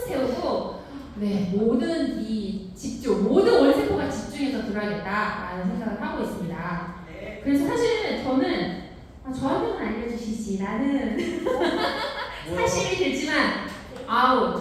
세우고 네, 모든 이 집중, 모든 월세포가 집중해서 들어야겠다라는 생각을 하고 있습니다. 네. 그래서 사실 저는 저한테만 알려주시지라는 사실이 들지만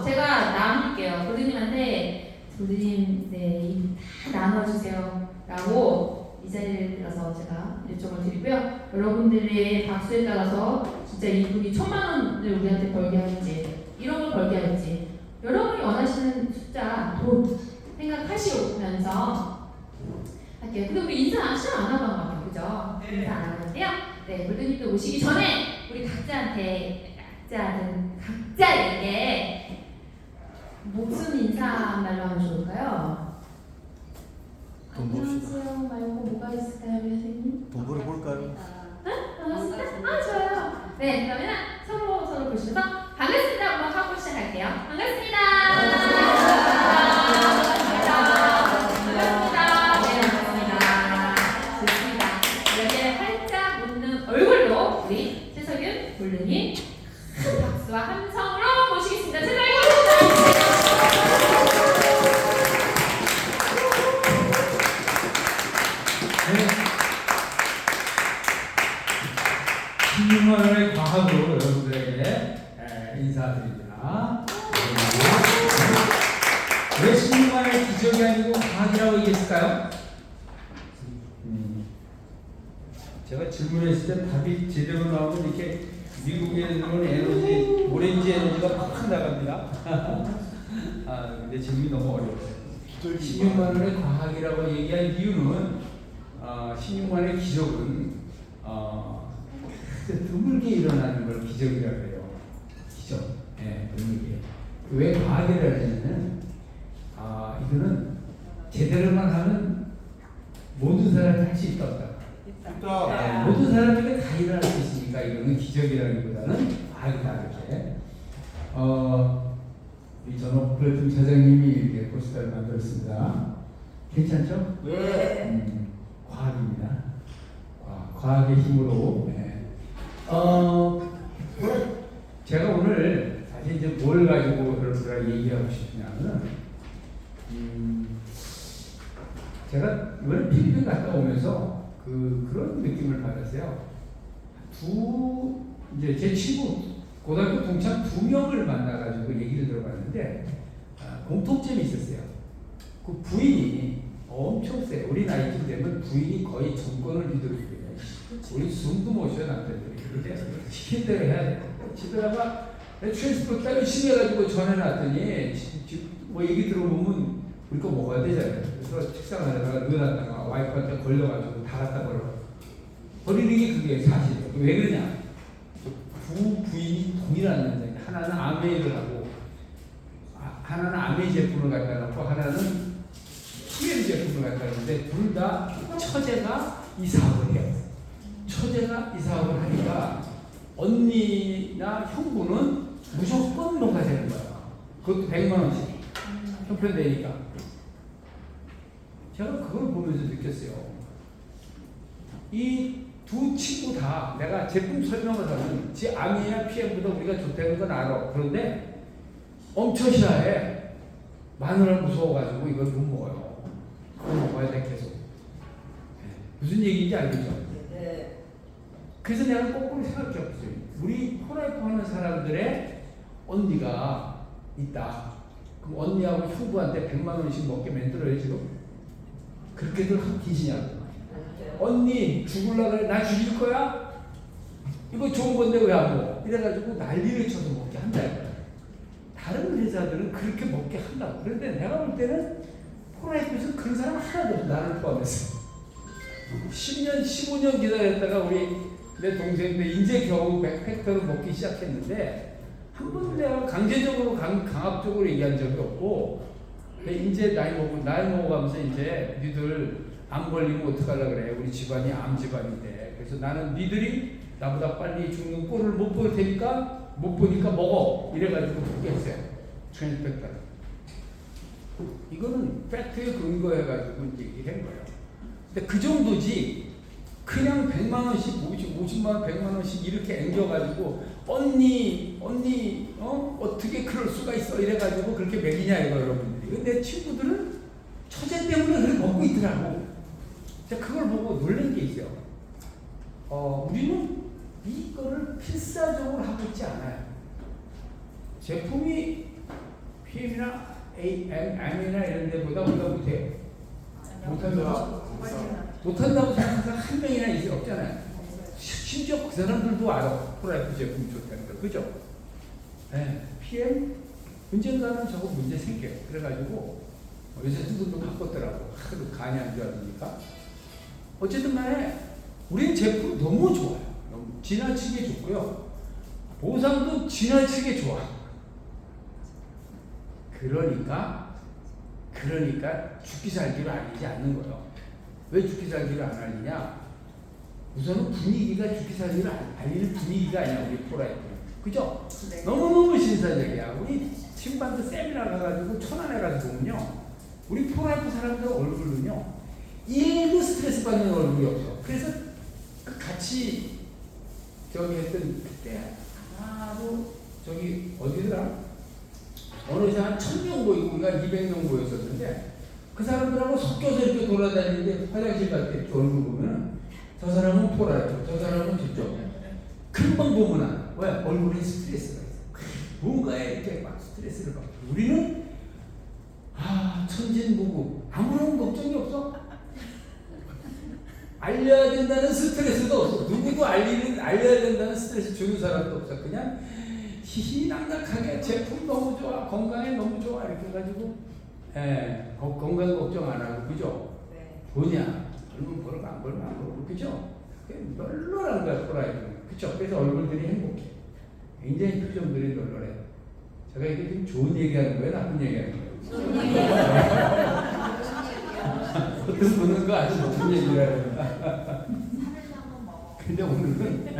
제가 나눌게요. 교수님한테 교수님 다 나눠주세요 라고 이 자리를 빌어서 제가 요청을 드리고요. 여러분들의 박수에 따라서 진짜 이분이 1,000만 원을 우리한테 벌게 할지 1억을 벌게 할지 여러분이 원하시는 숫자 돈 생각하시면서 할게요. 근데 우리 인사 시작 안 하던 것 같아요. 그죠? 네. 인사 안 하는데요. 네, 골드님도 오시기 전에 우리 각자에게 무슨 인사말로 하면 좋을까요? 돈 봅시다. 안녕하세요 말고 뭐가 있을까요, 우리 선생님? 돈 벌어볼까요? 반갑습니다. 좋아요. 네, 그러면 서로 보시면서 반갑습니다. 한번 하고 시작할게요. 반갑습니다. 반갑습니다. 네, 반갑습니다. 좋습니다. 여기에 활짝 웃는 얼굴로 우리 최석윤 골드님 큰 박수와 함성으로 모시겠습니다. 최석윤 신문화의 과학으로 여러분들에게 인사드립니다. 왜 신문화의 기적이 아니고 과학이라고 얘기했을까요? 제가 질문했을 때 답이 제대로 나오면 이렇게 미국에는 에너지, 오렌지 에너지가 팍 나갑니다. 근데 질문이 너무 어려워요. 16만 원의 과학이라고 얘기한 이유는 16만 원의 기적은 드물게 일어나는 걸 기적이라고 해요. 기적. 예, 드물게. 왜 과학이라고 하냐면 이거는 제대로만 하면 모든 사람이 할 수 있다 없다. 있다. 모든 사람에게 다 일어날 수 있으니까 이거는 기적이라기보다는 과학이다 이렇게. 이 전업플랫폼 사장님이 이렇게 포스터를 만들었습니다. 괜찮죠? 네. 과학입니다. 과학의 힘으로. 네. 제가 오늘 사실 이제 뭘 가지고 여러분들과 얘기하고 싶냐면, 제가 이번에 필리핀 갔다 오면서 그런 느낌을 받았어요. 이제 제 친구, 고등학교 동창 2명을 만나가지고 얘기를 들어봤는데, 공통점이 있었어요. 그 부인이 엄청 세요. 우리 나이쯤 되면 부인이 거의 정권을 휘두르고 우리 숨도 못 쉬어 남자들이. 그렇게 시킨 대로 해야 돼. 집에다가 트랜스포트 열심히 해가지고 전해놨더니 뭐 얘기 들어보면 우리 거 먹어야 되잖아요. 그래서 책상 안에다가 넣어놨다가 와이프한테 걸려가지고 다 갖다 버리는 게 그게 사실이에요. 왜 그러냐? 두 부인이 동일한 남자예요. 하나는 아메이를 하고 하나는 아메이 제품을 갖다 놓고 하나는 PM 제품을 갖다 놓는데 둘 다 처제가 이 사업을 해요. 처제가 이 사업을 하니까 언니나 형부는 무조건 뭐가 되는 거야. 그것도 100만 원씩 형편 내니까. 제가 그걸 보면서 느꼈어요. 이 두 친구 다 내가 제품 설명을 하면 지 아미나 PM보다 우리가 좋다는 건 알아. 그런데 엄청 싫어해. 마누라 무서워가지고 이걸 못 먹어요. 그걸 먹어야 돼 계속. 무슨 얘기인지 알겠죠? 네. 그래서 내가 거꾸로 생각해봤어요. 우리 호라이프 하는 사람들의 언니가 있다. 그럼 언니하고 형부한테 100만 원씩 먹게 만들어요 지금? 그렇게들 계시냐고. 언니 죽을라 그래? 나 죽일 거야? 이거 좋은 건데 왜 안 먹어? 이래가지고 난리를 쳐서 먹게 한다. 다른 회사들은 그렇게 먹게 한다고. 그런데 내가 볼 때는 호라이프에서 그런 사람 하나도 없어. 나를 포함해서. 10년, 15년 기다렸다가 우리 내 동생들 이제 겨우 백팩터를 먹기 시작했는데 한 번도 내가 강제적으로 강압적으로 얘기한 적이 없고 이제 나이 먹어가면서 이제 니들 암 걸리면 어떡하려고 그래. 우리 집안이 암 집안인데. 그래서 나는 니들이 나보다 빨리 죽는 꼴을 못 볼 테니까 못 보니까 먹어. 이래가지고 그렇게 했어요. 트랜스펙터. 이거는 팩트에 근거해가지고 얘기를 한 거예요. 근데 그 정도지 그냥 100만 원씩 50만 원 100만 원씩 이렇게 앵겨가지고 언니, 어떻게 그럴 수가 있어? 이래가지고 그렇게 먹이냐, 이거 여러분들이. 근데 내 친구들은 처제 때문에 그렇게 먹고 있더라고. 제가 그걸 보고 놀란 게 있어요. 우리는 이거를 필사적으로 하고 있지 않아요. 제품이 PM이나 M이나 이런 데보다 우리가 못해요. 못한다고 생각하는 한 명이나 있을 없잖아요. 심지어 그 사람들도 알아. 프라이프 제품이 좋다는 거. 그죠? 네. PM 언젠가는 저거 문제 생겨요. 그래가지고 요새 친구들도 바꿨더라고. 하도 간이 안 좋아지니까. 어쨌든 간에 우린 제품 너무 좋아요. 너무 지나치게 좋고요. 보상도 지나치게 좋아. 그러니까 죽기 살기로 알리지 않는 거예요. 왜 죽기 살기로 안 알리냐? 우선은 분위기가 죽기 살기로 알리는 분위기가 아니야, 우리 프라이프는. 그죠? 네. 너무너무 신사적이야. 우리 친구한테 세미나 가가지고 천안에 가서 보면요, 우리 프라이프 사람들 얼굴은요 1도 스트레스 받는 얼굴이 없어. 그래서 그 같이 저기 했던 그때 하나도 저기 어디더라? 어느 회사 한 1000명 모이고 우리가 200명 모였었는데 그 사람들하고 섞여서 이렇게 돌아다니는데 화장실 갈 때 얼굴 보면은 저 사람은 프라이프, 저 사람은 저쪽. 금방 보면 왜? 얼굴에 스트레스가 있어. 뭔가에 이렇게 막 스트레스를 받고. 우리는 천진부구 아무런 걱정이 없어. 알려야 된다는 스트레스도 없어. 누구도 알려야 된다는 스트레스 주는 사람도 없어. 그냥 희희낙낙하게 제품 너무 좋아, 건강에 너무 좋아 이렇게 해가지고 건강 걱정 안 하고. 그죠? 네. 뭐냐? 얼굴 벌고 안 벌고 안 벌고. 그죠? 널널한 거야, 프라이드는. 그쵸? 그래서 얼굴들이 행복해. 굉장히 표정들이 널널해. 제가 이게 지금 좋은 얘기하는 거예요? 나쁜 얘기하는 거예요? 어떤 분은 그 아주 높은 얘기를 하는 근데 오늘은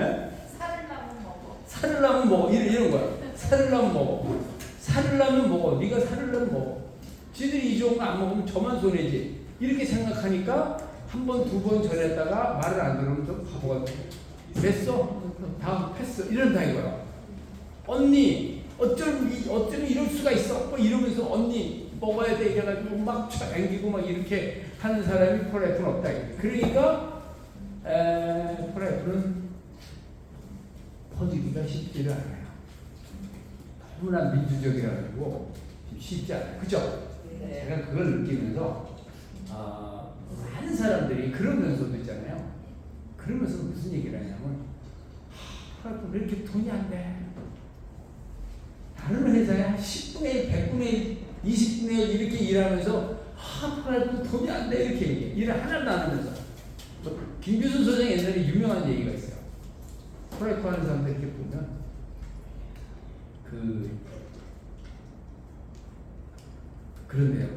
살을 나면 먹어. 이런 거야. 살을 나면 먹어. 살을 나면 먹어. 네가 살을 나면 먹어. 지들이 이 좋은 거 안 먹으면 저만 손해지. 이렇게 생각하니까 한 번, 두 번 전했다가 말을 안 들으면 좀 바보가 돼. 됐어? 다음 패스. 이런다 이거야. 언니, 어쩜 이럴 수가 있어? 뭐 이러면서 언니 먹어야 돼 이래가지고 막 앵기고 막 이렇게 하는 사람이 프라이프는 없다. 그러니까 프라이프는 퍼지기가 쉽지를 않아요. 너무나 민주적이라 가지고 쉽지 않아요. 그죠? 네. 제가 그걸 느끼면서 많은 사람들이 그러면서도 있잖아요. 그러면서 무슨 얘기를 하냐면 프라이프 왜 이렇게 돈이 안 돼? 다른 회사에 10분의 1, 100분의 1, 20분의 1 이렇게 일하면서 프라이프 돈이 안 돼 이렇게 얘기해. 일을 하나도 안 하면서. 김규순 소장 옛날에 유명한 얘기가 있어요. 프라이프 하는 사람들 이렇게 보면 그런데요.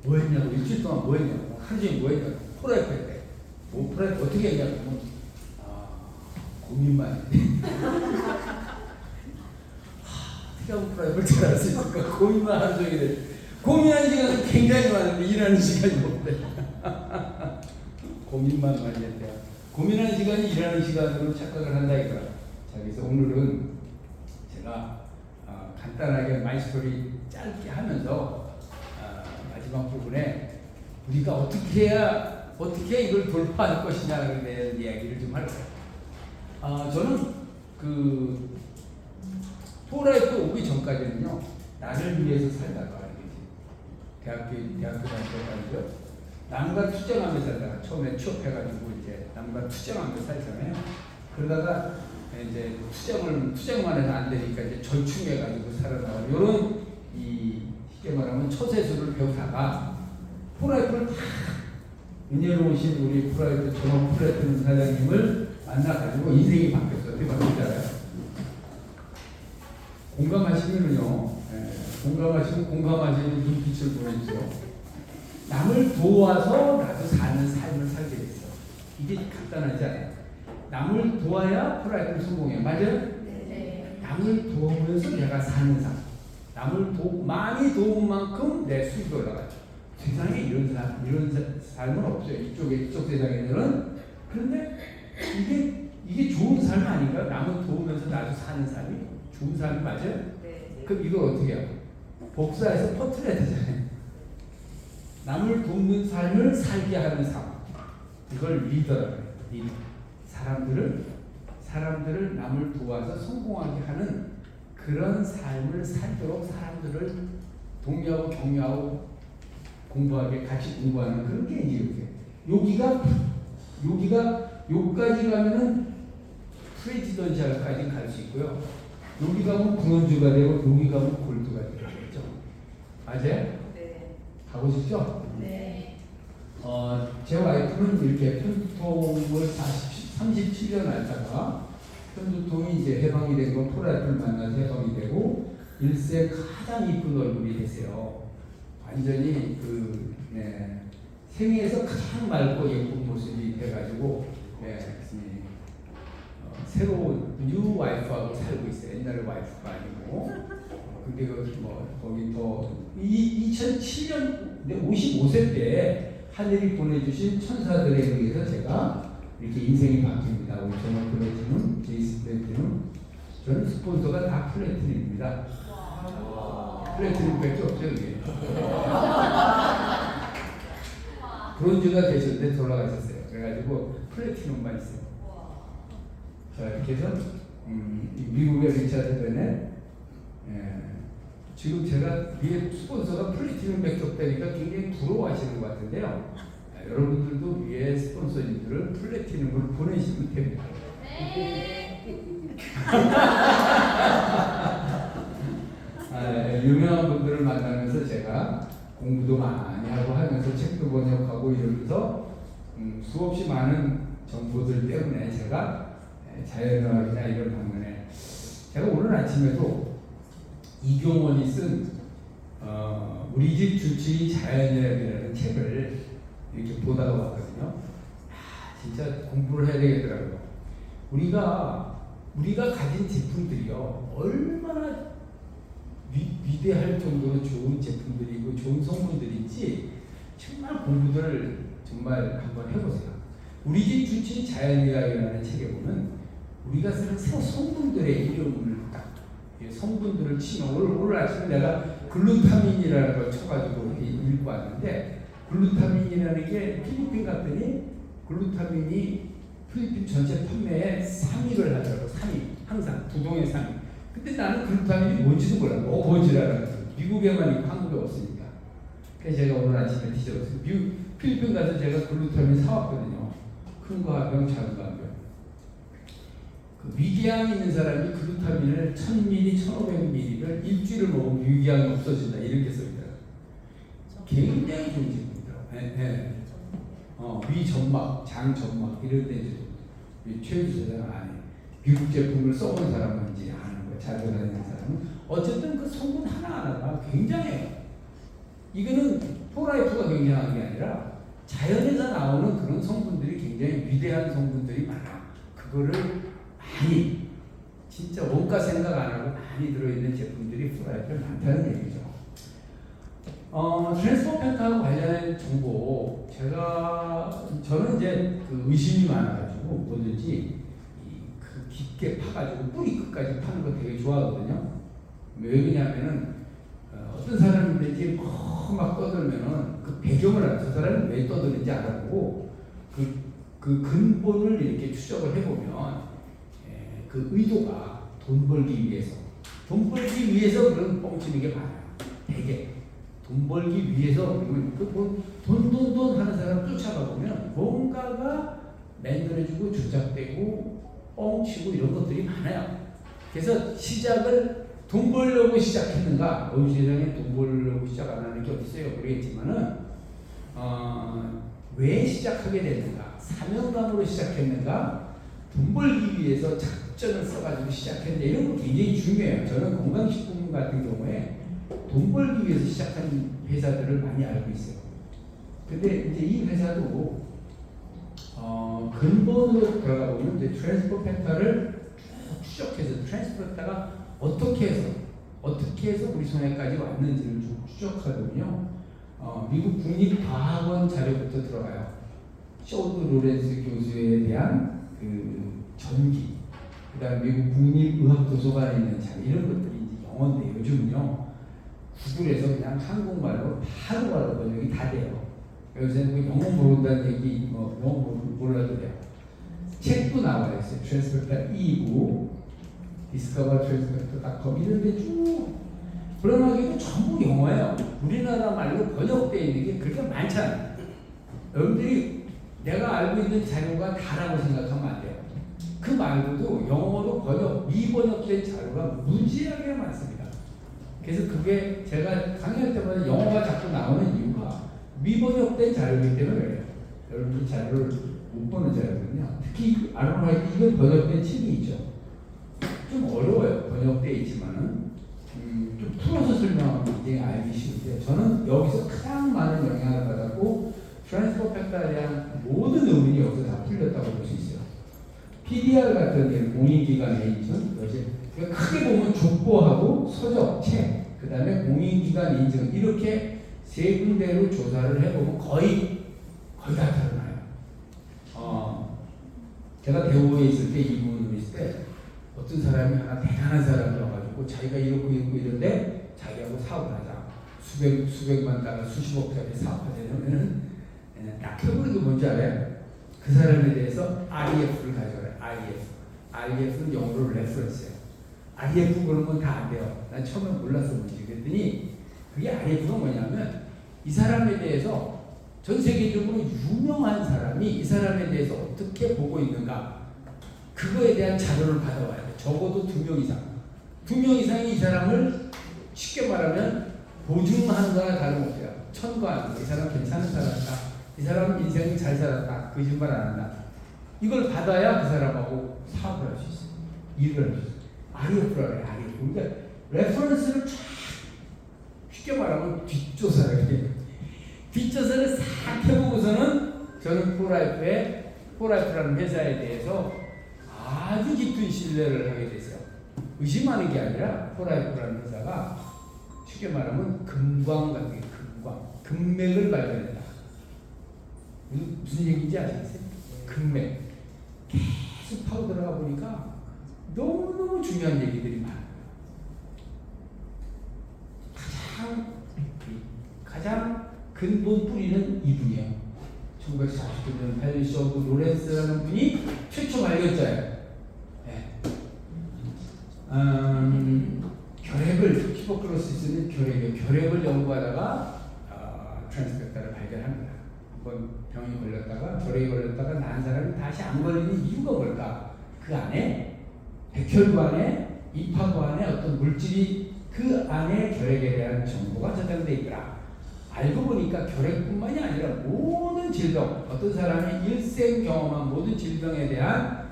뭐 했냐고, 일주일 동안 뭐 했냐고, 하루 종일 뭐 했냐고, 프라이프 했대. 뭐 프라이프 어떻게 했냐고, 고민만 했대. 어떻게 하면 프라이프를 잘할 수 있을까? 고민만 하루 종일 했대. 고민하는 시간은 굉장히 많은데 일하는 시간이 없대. 고민만 많이 했대요. 고민하는 시간이 일하는 시간으로 착각을 한다 이거야. 자, 그래서 오늘은 제가 간단하게 마이스토리 짧게 하면서 마지막 부분에 우리가 어떻게 이걸 돌파할 것이냐에 대한 이야기를 좀 할 거예요. 저는 프라이프 오기 전까지는요, 나를 위해서 살다가 대학교 다닐 때까지요, 남과 투쟁하며 살다가 처음에 취업해가지고 이제 남과 투쟁하며 살잖아요. 그러다가 이제 투쟁만 해서 안 되니까 이제 절충해가지고 살아나가는 이런 쉽게 말하면 처세술을 배우다가 프라이프를 다 은혜로우신 우리 프라이프 전업 프라이프 사장님을 만나가지고 인생이 바뀌었어요. 어떻게 바뀌었지 알아요? 공감하시면은요, 공감하시면 공감하시는 눈빛을 보내주세요. 남을 도와서 나도 사는 삶을 살게 됐어. 이게 간단하지 않아요? 남을 도와야 프라이프는 성공해요. 맞아요? 네. 남을 도우면서 내가 사는 삶. 남을 많이 도운 만큼 내 수익이 올라가죠. 세상에 이런 삶은 없어요. 이쪽 세상에는. 그런데 이게 좋은 삶 아닌가요? 남을 도우면서 나도 사는 삶이 좋은 삶이 맞아요? 네. 그럼 이걸 어떻게 해요? 복사해서 퍼뜨려야 되잖아요. 남을 돕는 삶을 살게 하는 삶. 이걸 리더라고 해요. 리더. 사람들을 남을 도와서 성공하게 하는 그런 삶을 살도록 사람들을 독려하고 격려하고 공부하게 같이 공부하는 그런 게 이제 여기까지 가면은 프레지던셜까지 갈 수 있고요. 여기 가면 브론즈가 되고 여기 가면 골드가 되겠죠. 맞아요? 네. 가고 싶죠? 네. 제 와이프는 이렇게 편두통을 37년 앓다가 편두통이 이제 해방이 된 건 프라이프를 만나서 해방이 되고 일생 가장 이쁜 얼굴이 되세요. 완전히 생애에서 가장 맑고 예쁜 모습이 돼가지고 새로운 뉴 와이프하고 살고 있어요. 옛날에 와이프가 아니고. 근데 거기 더 2007년 55세 때 하늘이 보내주신 천사들에 의해서 제가 이렇게 인생이 바뀝니다. 우리 저는 플래티넘, 제이스 플래티넘, 저는 스폰서가 다 플래티넘입니다. 플래티넘밖에 없죠, 이게. 브론즈가 되셨는데 돌아가셨어요. 그래가지고 플래티넘만 있어요. 자, 이렇게 해서 미국의 리차드 베넷, 지금 제가 위에 스폰서가 플래티넘밖에 없다니까 굉장히 부러워하시는 것 같은데요. 여러분들도 위에 스폰서님들을 플래티넘으로 보내시면 됩니다. 유명한 분들을 만나면서 제가 공부도 많이 하고 하면서 책도 번역하고 이러면서 수없이 많은 정보들 때문에 제가 자연과학이나 이런 방면에 제가 오늘 아침에도 이경원이 쓴 우리 집 주치의 자연과학이라는 책을 이렇게 보다가 왔거든요. 진짜 공부를 해야 되겠더라고요. 우리가 가진 제품들이요 얼마나 위대할 정도로 좋은 제품들이고 좋은 성분들인지 정말 공부들을 정말 한번 해보세요. 우리 집 주치의 자연의학이라는 책에 보면 우리가 쓰는 성분들의 이름을 딱 성분들을 치면 오늘 아침에 내가 글루타민이라는 걸 쳐가지고 읽고 왔는데 글루타민이라는 게 필리핀 갔더니 글루타민이 필리핀 전체 판매에 3위를 하더라고. 3위 항상 부동의 3위. 근데 나는 글루타민이 뭔지도 몰라요. 뭔지를 알았어요. 미국에만 있고 한국에 없으니까. 그래서 제가 오늘 아침에 뒤져봤어요. 필리핀 가서 제가 글루타민 사왔거든요. 큰 거 한 병, 작은 거 한 병. 그 위궤양 있는 사람이 글루타민을 1000ml, 1500ml를 일주일을 먹으면 위궤양이 없어진다. 이렇게 써있더라고요. 굉장히 좋은 제품이더라고요. 위점막, 장점막 이런 데 이제 최유수사는 안 해요. 미국 제품을 써본 사람은 이제 아는 거예요. 잘 돌아다니는 사람은. 어쨌든 그 성분 하나하나가 굉장해요. 이거는 포라이프가 굉장한 게 아니라 자연에서 나오는 그런 성분들이 굉장히 위대한 성분들이 많아. 그거를 많이 진짜 원가 생각 안 하고 많이 들어있는 제품들이 포라이프에 많다는 얘기죠. 트랜스포 펜타하고 관련된 정보 저는 이제 그 의심이 많아가지고 뭐든지 그 깊게 파가지고 뿌리 끝까지 파는 거 되게 좋아하거든요. 왜 그러냐면은 어떤 사람들이 막 떠들면은 그 배경을 알아. 저 사람은 왜 떠드는지 알아보고 그 근본을 이렇게 추적을 해보면 그 의도가 돈 벌기 위해서 그런 뻥치는 게 많아요. 되게 돈 벌기 위해서 돈 하는 사람 쫓아가 보면 뭔가가 만들어지고 조작되고 뻥치고 이런 것들이 많아요. 그래서 시작을 돈 벌려고 시작했는가? 온 세상에 돈 벌려고 시작 안 하는 게 어디 있어요? 모르겠지만은 왜 시작하게 됐는가? 사명감으로 시작했는가? 돈 벌기 위해서 작전을 써가지고 시작했는데 이런 거 굉장히 중요해요. 저는 건강식품 같은 경우에 돈 벌기 위해서 시작한 회사들을 많이 알고 있어요. 근데 이제 이 회사도 근본으로 들어가 보면 이제 트랜스포 펜타를 추적해서 트랜스포 펜타가 어떻게 해서 우리 손에까지 왔는지를 좀 추적하거든요. 미국 국립과학원 자료부터 들어가요. 쇼드 로렌스 교수에 대한 그 전기, 그다음 미국 국립의학도서관에 있는 책 이런 것들이 이제 영어인데 요즘은요 구글에서 그냥 한국말로 바로바로 번역이 다 돼요. 요새는 뭐 영어 모른다는 얘기 뭐 영어 몰라도 돼요. 책도 나와요. 트랜스펙터 2부, discovertransfactor.com 이런 데 쭉 불안하게도 전부 영어예요. 우리나라 말로 번역되어 있는 게 그렇게 많잖아요. 여러분들이 내가 알고 있는 자료가 다라고 생각하면 안 돼요. 그 말고도 영어로 미번역된 자료가 무지하게 많습니다. 그래서 그게 제가 강의할 때마다 영어가 자꾸 나오는 이유가 미번역된 자료이기 때문에 그래요. 여러분들 자료를 못 보는 자료거든요. 특히 아로마이트 이건 번역된 책이 있죠. 좀 어려워요. 번역되어 있지만은 좀 풀어서 설명하면 굉장히 알기 쉬운데 저는 여기서 가장 많은 영향을 받았고 트랜스퍼펙터에 대한 모든 의문이 여기서 다 풀렸다고 볼 수 있어요. PDR 같은 공인기관 인증, 크게 보면 족보하고 서적, 책, 그 다음에 공인기관 인증 이렇게 세 군데로 조사를 해보면 거의 다 드러나요. 제가 대우에 있을 때 이분으로 있을 때 어떤 사람이 하나 대단한 사람이 와가지고 자기가 이렇고 이런데 자기하고 사업을 하자. 수백만 달러, 수십억짜리 사업하자면은 딱 해보는 게 뭔지 알아요? 그 사람에 대해서 REF를 가져가요. REF는 영어로 레퍼런스예요. REF 그러면 다 안 돼요. 난 처음에 몰랐어 뭔지. 그랬더니 그게 REF가 뭐냐면 이 사람에 대해서 전 세계적으로 유명한 사람이 이 사람에 대해서 어떻게 보고 있는가 그거에 대한 자료를 받아와야 돼. 적어도 2명 이상. 2명 이상이 이 사람을 쉽게 말하면 보증하는 거나 다름없어요. 천거하는 거. 이 사람 괜찮은 사람이다. 이 사람 인생이 잘 살았다. 거짓말 안 한다. 이걸 받아야 그 사람하고 사업을 할 수 있어요. 일을 할 수 있어요. REF라고 해요. REF. 그러니까 레퍼런스를 쫙 쉽게 말하면 뒷조사를 해요. 뒷조사를 싹 해보고서는 저는 포라이프라는 회사에 대해서 아주 깊은 신뢰를 하게 됐어요. 의심하는 게 아니라 포라이프라는 회사가 쉽게 말하면 금광 같은 게 금맥을 발견했다. 무슨 얘기인지 아시겠어요? 금맥. 계속 파고 들어가 보니까 너무너무 중요한 얘기들이 많아요. 가장 근본 뿌리는 이분이에요. 1949년 헬리쇼 로렌스라는 분이 최초 발견자예요. 네. 히포크라테스는 결핵을 연구하다가 트랜스펙터를 발견합니다. 한번 병이 걸렸다가 결핵이 걸렸다가 난 사람이 다시 안 걸리는 이유가 뭘까? 그 안에 백혈관에 이파관에 어떤 물질이 그 안에 결핵에 대한 정보가 저장되어 있더라. 알고 보니까 결핵뿐만이 아니라 모든 질병, 어떤 사람이 일생 경험한 모든 질병에 대한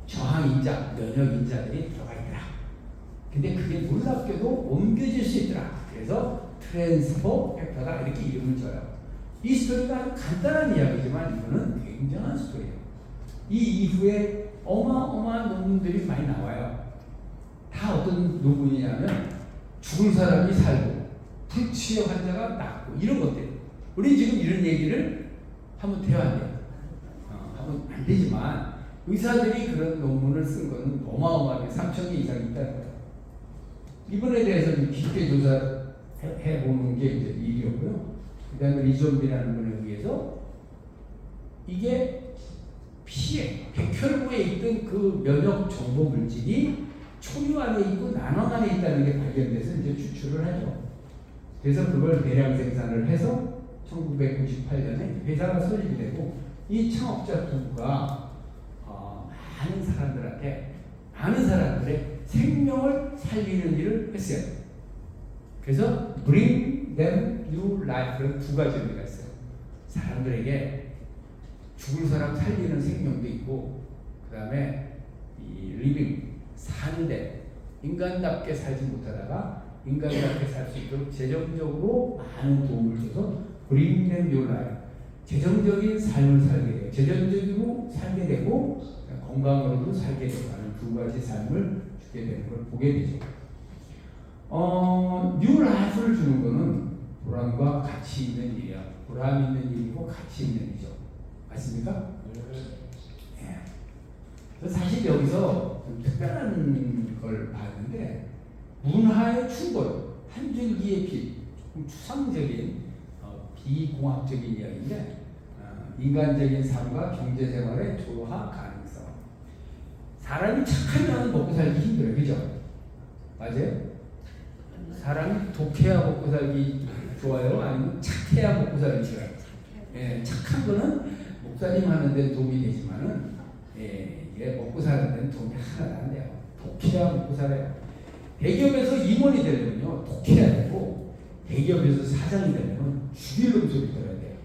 저항인자, 면역인자들이 들어가 있더라. 근데 그게 놀랍게도 옮겨질 수 있더라. 그래서 트랜스퍼 팩터다 이렇게 이름을 줘요. 이 스토리가 아주 간단한 이야기지만 이거는 굉장한 스토리예요. 이 이후에 어마어마한 논문들이 많이 나와요. 다 어떤 논문이냐면 죽을 사람이 살고 불치의 환자가 낫고 이런 것들. 우리 지금 이런 얘기를 하면 돼요 안 돼요? 하면 안 되지만 의사들이 그런 논문을 쓴 거는 어마어마하게 3,000개 이상 있다는 거예요. 이번에 대해서 깊게 조사해보는 게 이제 일이었고요. 그 다음에 리존비라는 분에 의해서 이게 피에, 백혈구에 있던 그 면역 정보 물질이 초유 안에 있고 난황 안에 있다는 게 발견돼서 이제 추출을 하죠. 그래서 그걸 대량 생산을 해서 1998년에 회사가 설립이 되고 이 창업자 부부가 많은 사람들의 생명을 살리는 일을 했어요. 그래서 Bring them new life라는 두 가지 의미가 있어요. 사람들에게 죽을 사람 살리는 생명도 있고 그 다음에 이 living, 사는데 인간답게 살지 못하다가 인간답게 살 수 있도록 재정적으로 많은 도움을 줘서 Bring them new life, 재정적인 삶을 살게 돼요. 재정적으로 살게 되고 건강으로도 살게 되고 하는 두 가지 삶을 주게 되는 걸 보게 되죠. 뉴 라이프를 주는 거는 보람과 가치 있는 일이야. 보람 있는 일이고 가치 있는 일이죠. 맞습니까? 네. 사실 여기서 좀 특별한 걸 봤는데 문화의 충돌, 한 줄기의 빛, 추상적인 비공학적인 이야기인데 인간적인 삶과 경제생활의 조화 가능성. 사람이 착하면 먹고 살기 힘들어요, 그죠? 맞아요? 사람이 독해야 먹고 살기 좋아요? 아니면 착해야 먹고 살기 좋아요? 예, 착한 거는 목사님 하는 데 도움이 되지만은 이게 먹고 사는 데는 도움이 하나도 안 돼요. 독해야 먹고 살아요. 대기업에서 임원이 되려면요, 독해야 되고 대기업에서 사장이 되려면 죽일 놈 소리 들어야 돼요.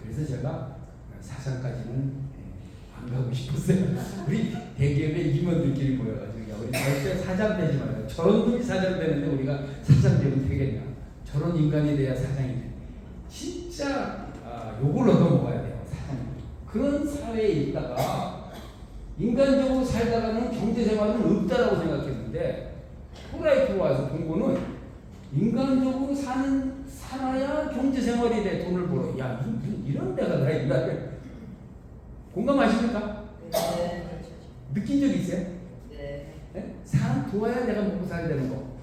그래서 제가 사장까지는 안 가고 싶었어요. 우리 대기업의 임원들끼리 모여가지고 야, 우리 절대 사장 되지 말아요. 저런 놈이 사장 되는데 우리가 사장 되면 되겠냐? 저런 인간이 돼야 사장이 돼. 진짜 욕을 얻어먹어야 돼요. 사장. 그런 사회에 있다가 인간적으로 살다가는 경제생활은 없다라고 생각했는데 프라이프로 와서 본 거는 인간적으로 살아야 경제생활이 돼. 돈을 벌어. 야, 이런 데가 다 인간들. 공감하십니까? 네. 느낀 적 있어요? 네. 네? 사람 도와야 내가 먹고 살야 되는 거.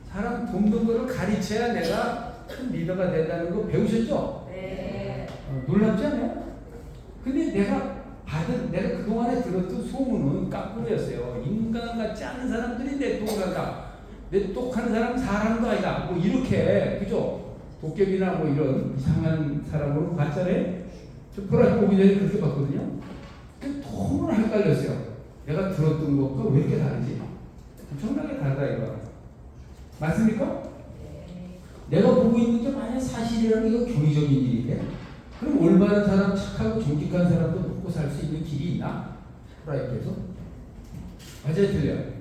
사람 돕는 거를 가르쳐야 내가 큰 리더가 된다는 거 배우셨죠? 네. 놀랍지 않아요? 근데 내가 그동안에 들었던 소문은 까꾸로였어요. 인간 같지 않은 사람들이 내똑을 한다. 내똑하는 사람은 사람도 아니다. 뭐 이렇게, 그죠? 도깨비나 뭐 이런 이상한 사람으로 봤잖아요. 저 프라이드 보기 전에 그렇게 봤거든요. 근데 너무 헷갈렸어요. 내가 들었던 것과 왜 이렇게 다르지? 엄청나게 다르다 이거. 맞습니까? 내가 보고 있는 게 만약 사실이라면 이거 교리적인 일인데 그럼 올바른 사람, 착하고 정직한 사람도 먹고 살 수 있는 길이 있나? 프라이드에서? 맞아요, 틀려요?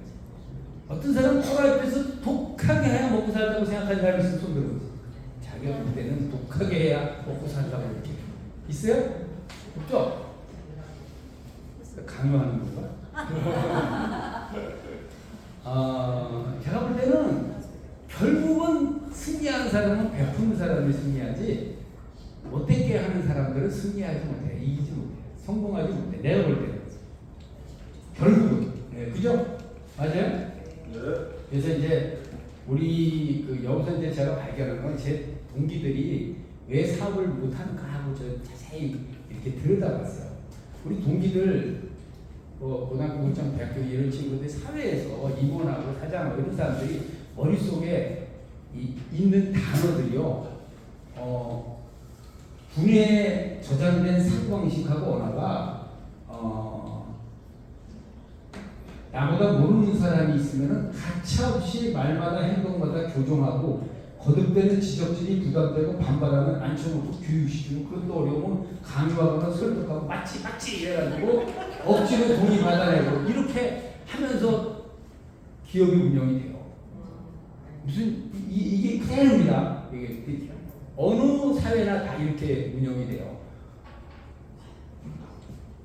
어떤 사람은 프라이드에서 독하게 해야 먹고 살다고 생각하는 사람이 있으면 손 들어보세요. 자기가 볼 때는 독하게 해야 먹고 산다고 이렇게 있어요? 없죠? 강요하는 건가? 제가 볼 때는 결국은 승리하는 사람은 베푸는 사람이 승리하지 못되게 하는 사람들은 승리하지 못해. 이기지 못해. 성공하지 못해. 내가 볼 때는. 결국은. 네, 그죠? 맞아요? 네. 그래서 이제 우리 여기서 이제 제가 발견한 건 제 동기들이 왜 사업을 못하는가 하고 저 자세히 이렇게 들여다봤어요. 우리 동기들 고등학교, 고창, 대학교 이런 친구들 사회에서 임원하고 사장하고 이런 사람들이 머릿속에 있는 단어들이요. 분야에 저장된 사고방식하고 언어가 나보다 모르는 사람이 있으면 가차없이 말마다 행동마다 교정하고 거듭되는 지적질이 부담되고 반발하면 앉혀놓고 교육시키고 그것도 어려우면 강요하거나 설득하고 맞지 이래가지고 억지로 동의 받아내고 이렇게 하면서 기업이 운영이 돼요. 무슨 이게 그대로입니다. 이게 어느 사회나 다 이렇게 운영이 돼요.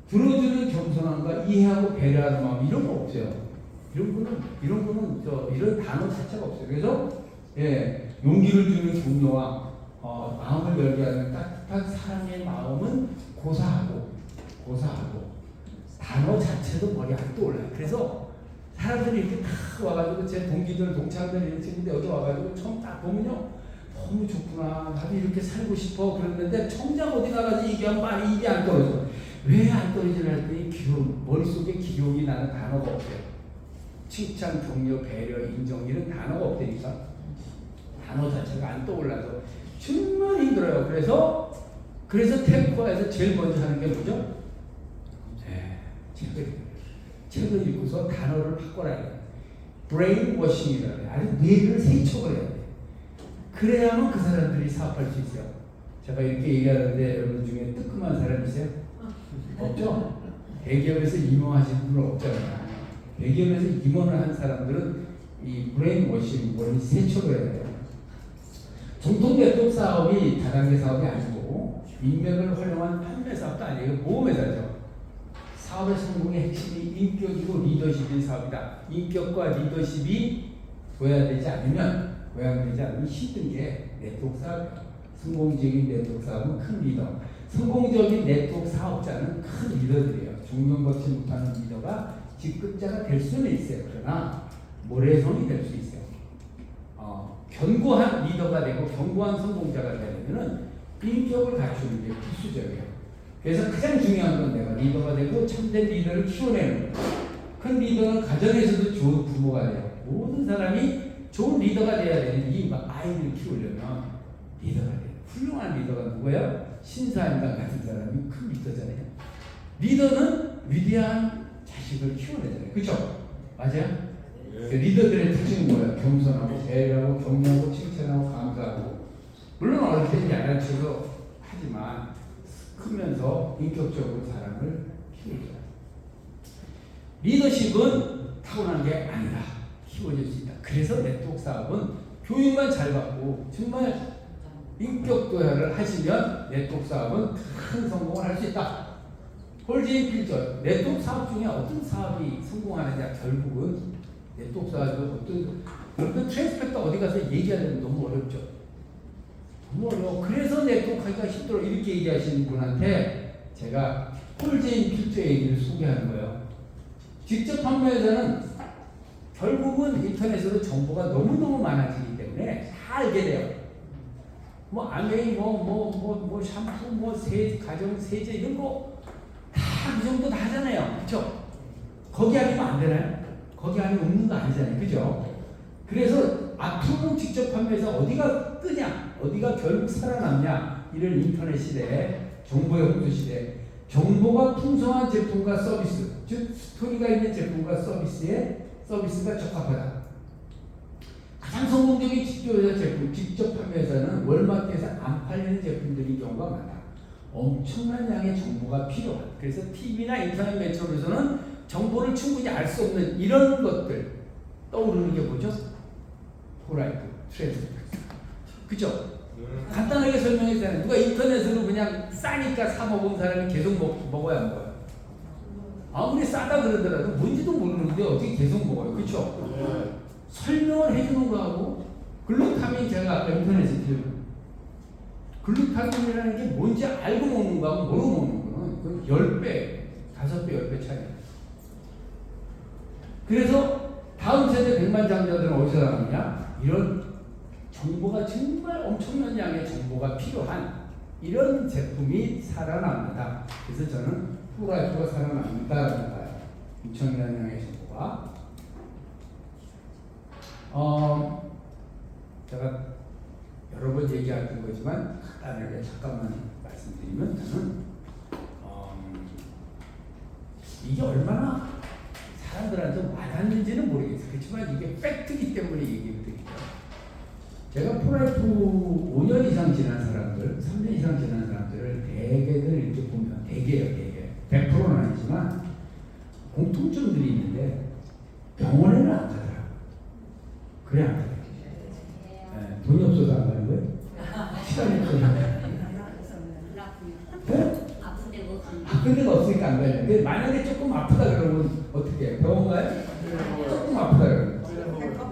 들어주는 겸손함과 이해하고 배려하는 마음 이런 거 없어요. 이런 거는 이런 단어 자체가 없어요. 그래서 용기를 주는 격려와 마음을 열게 하는 따뜻한 사랑의 마음은 고사하고 단어 자체도 머리 안 떠올라요. 그래서 사람들이 이렇게 딱 와가지고 제 동기들, 동창들 이런 친구들 여기 와가지고 처음 딱 보면요. 너무 좋구나. 나도 이렇게 살고 싶어. 그랬는데 청장 어디 가가지고 얘기하면 말이 입이 안 떨어져. 왜 안 떨어지나 했더니 머릿속에 기억이 나는 단어가 없어요. 칭찬, 격려, 배려, 인정 이런 단어가 없다니까. 단어 자체가 안 떠올라서 정말 힘들어요. 그래서 템포에서 제일 먼저 하는 게 뭐죠? 책을 읽고서 단어를 바꿔라 해요. 브레인워싱이라고 해요. 아주 뇌를 세척을 해야 돼요. 그래야만 그 사람들이 사업할 수 있어요. 제가 이렇게 얘기하는데 여러분 중에 뜨끔한 사람 있어요? 없죠? 대기업에서 임원하시는 분은 없잖아요. 대기업에서 임원을 한 사람들은 이 브레인워싱, 머리 세척을 해야 돼요. 정통 네트워크 사업이 다단계 사업이 아니고 인맥을 활용한 판매 사업도 아니에요. 보험회사죠. 사업의 성공의 핵심이 인격이고 리더십인 사업이다. 인격과 리더십이 고양되지 않으면 힘든 게 네트워크 사업이에요. 성공적인 네트워크 사업은 큰 리더, 성공적인 네트워크 사업자는 큰 리더들이에요. 존경받지 못하는 리더가 직급자가 될 수는 있어요. 그러나 모래성이 될 수 있어요. 견고한 리더가 되고 견고한 성공자가 되려면은 인격을 갖추는 게 필수적이에요. 그래서 가장 중요한 건 내가 리더가 되고 참된 리더를 키워내는 거예요. 큰 리더는 가정에서도 좋은 부모가 돼요. 모든 사람이 좋은 리더가 돼야 되는 이유가 아이를 키우려면 리더가 돼요. 훌륭한 리더가 누구예요? 신사임당 같은 사람이 큰 리더잖아요. 리더는 위대한 자식을 키워내잖아요. 그렇죠? 맞아요? 그 리더들의 특징은 뭐예요? 겸손하고 배려하고 격려하고 칭찬하고 감사하고 물론 어릴 때는 야단쳐서 하지만 크면서 인격적으로 사람을 키우죠. 리더십은 타고난 게 아니다. 키워질 수 있다. 그래서 네트워크 사업은 교육만 잘 받고 정말 인격 도약을 하시면 네트워크 사업은 큰 성공을 할 수 있다. 홀제인 필절. 네트워크 사업 중에 어떤 사업이 성공하느냐 결국은 네트워크 사업은 어떤 트랜스펙터 어디 가서 얘기하려면 너무 어렵죠. 너무 어려워. 그래서 네트워크 하기가 힘들어. 이렇게 얘기하시는 분한테 제가 홀제인 필터 얘기를 소개하는 거예요. 직접 판매에서는 결국은 인터넷으로 정보가 너무너무 많아지기 때문에 다 알게 돼요. 뭐 아메이 뭐 샴푸 뭐 가정 세제 이런 거 다 그 정도 다 하잖아요. 그렇죠? 거기 아니면 안 되나요? 거기 아니면 없는 거 아니잖아요. 그죠? 그래서 앞으로 직접 판매에서 어디가 뜨냐, 어디가 결국 살아남냐, 이런 인터넷 시대에, 정보의 홍수 시대에 정보가 풍성한 제품과 서비스, 즉 스토리가 있는 제품과 서비스가 적합하다. 가장 성공적인 직접 판매에서는 월마트에서 안 팔리는 제품들인 경우가 많다. 엄청난 양의 정보가 필요하다. 그래서 TV나 인터넷 매체로서는 정보를 충분히 알 수 없는 이런 것들 떠오르는 게 뭐죠? 호라이트, 트렌드. 그죠? 간단하게 설명했잖아요. 누가 인터넷으로 그냥 싸니까 사 먹은 사람이 계속 먹어야 하는 거예요. 아무리 싸다 그러더라도 뭔지도 모르는데 어떻게 계속 먹어요. 그렇죠? 설명을 해주는 거하고 글루타민 제가 아까 인터넷에 들은 글루타민이라는 게 뭔지 알고 먹는 거하고 모르고 먹는 거는 그건 10배, 5배, 10배 차이예요. 그래서 다음 세대 백만장자들은 어디서 나오느냐? 이런 정보가 정말 엄청난 양의 정보가 필요한 이런 제품이 살아납니다. 그래서 저는 프로라이프가 살아납니다라고 봐요. 엄청난 양의 정보가. 제가 여러 번 얘기했던 거지만 간단하게 잠깐만 말씀드리면 저는 이게 얼마나 사람들한테 와닿는지는 모르겠어요. 그렇지만 이게 팩트이기 때문에 얘기를 드릴게요. 제가 프로라이프 5년 이상 지난 사람들, 3년 이상 지난 사람들을 대개들 이렇게 보면 대개요. 100%는 아니지만 공통점들이 있는데 병원에는 안 가더라고요. 그래 안 가요. 네, 돈이 없어서 안 가는 거예요? 시간이 없어서 안 가요. 네? 아픈 데가 없으니까 안 가요. 근데 만약에 조금 아프다 그러면 어떻게 해요? 병원 가요? 조금 아프다 그러면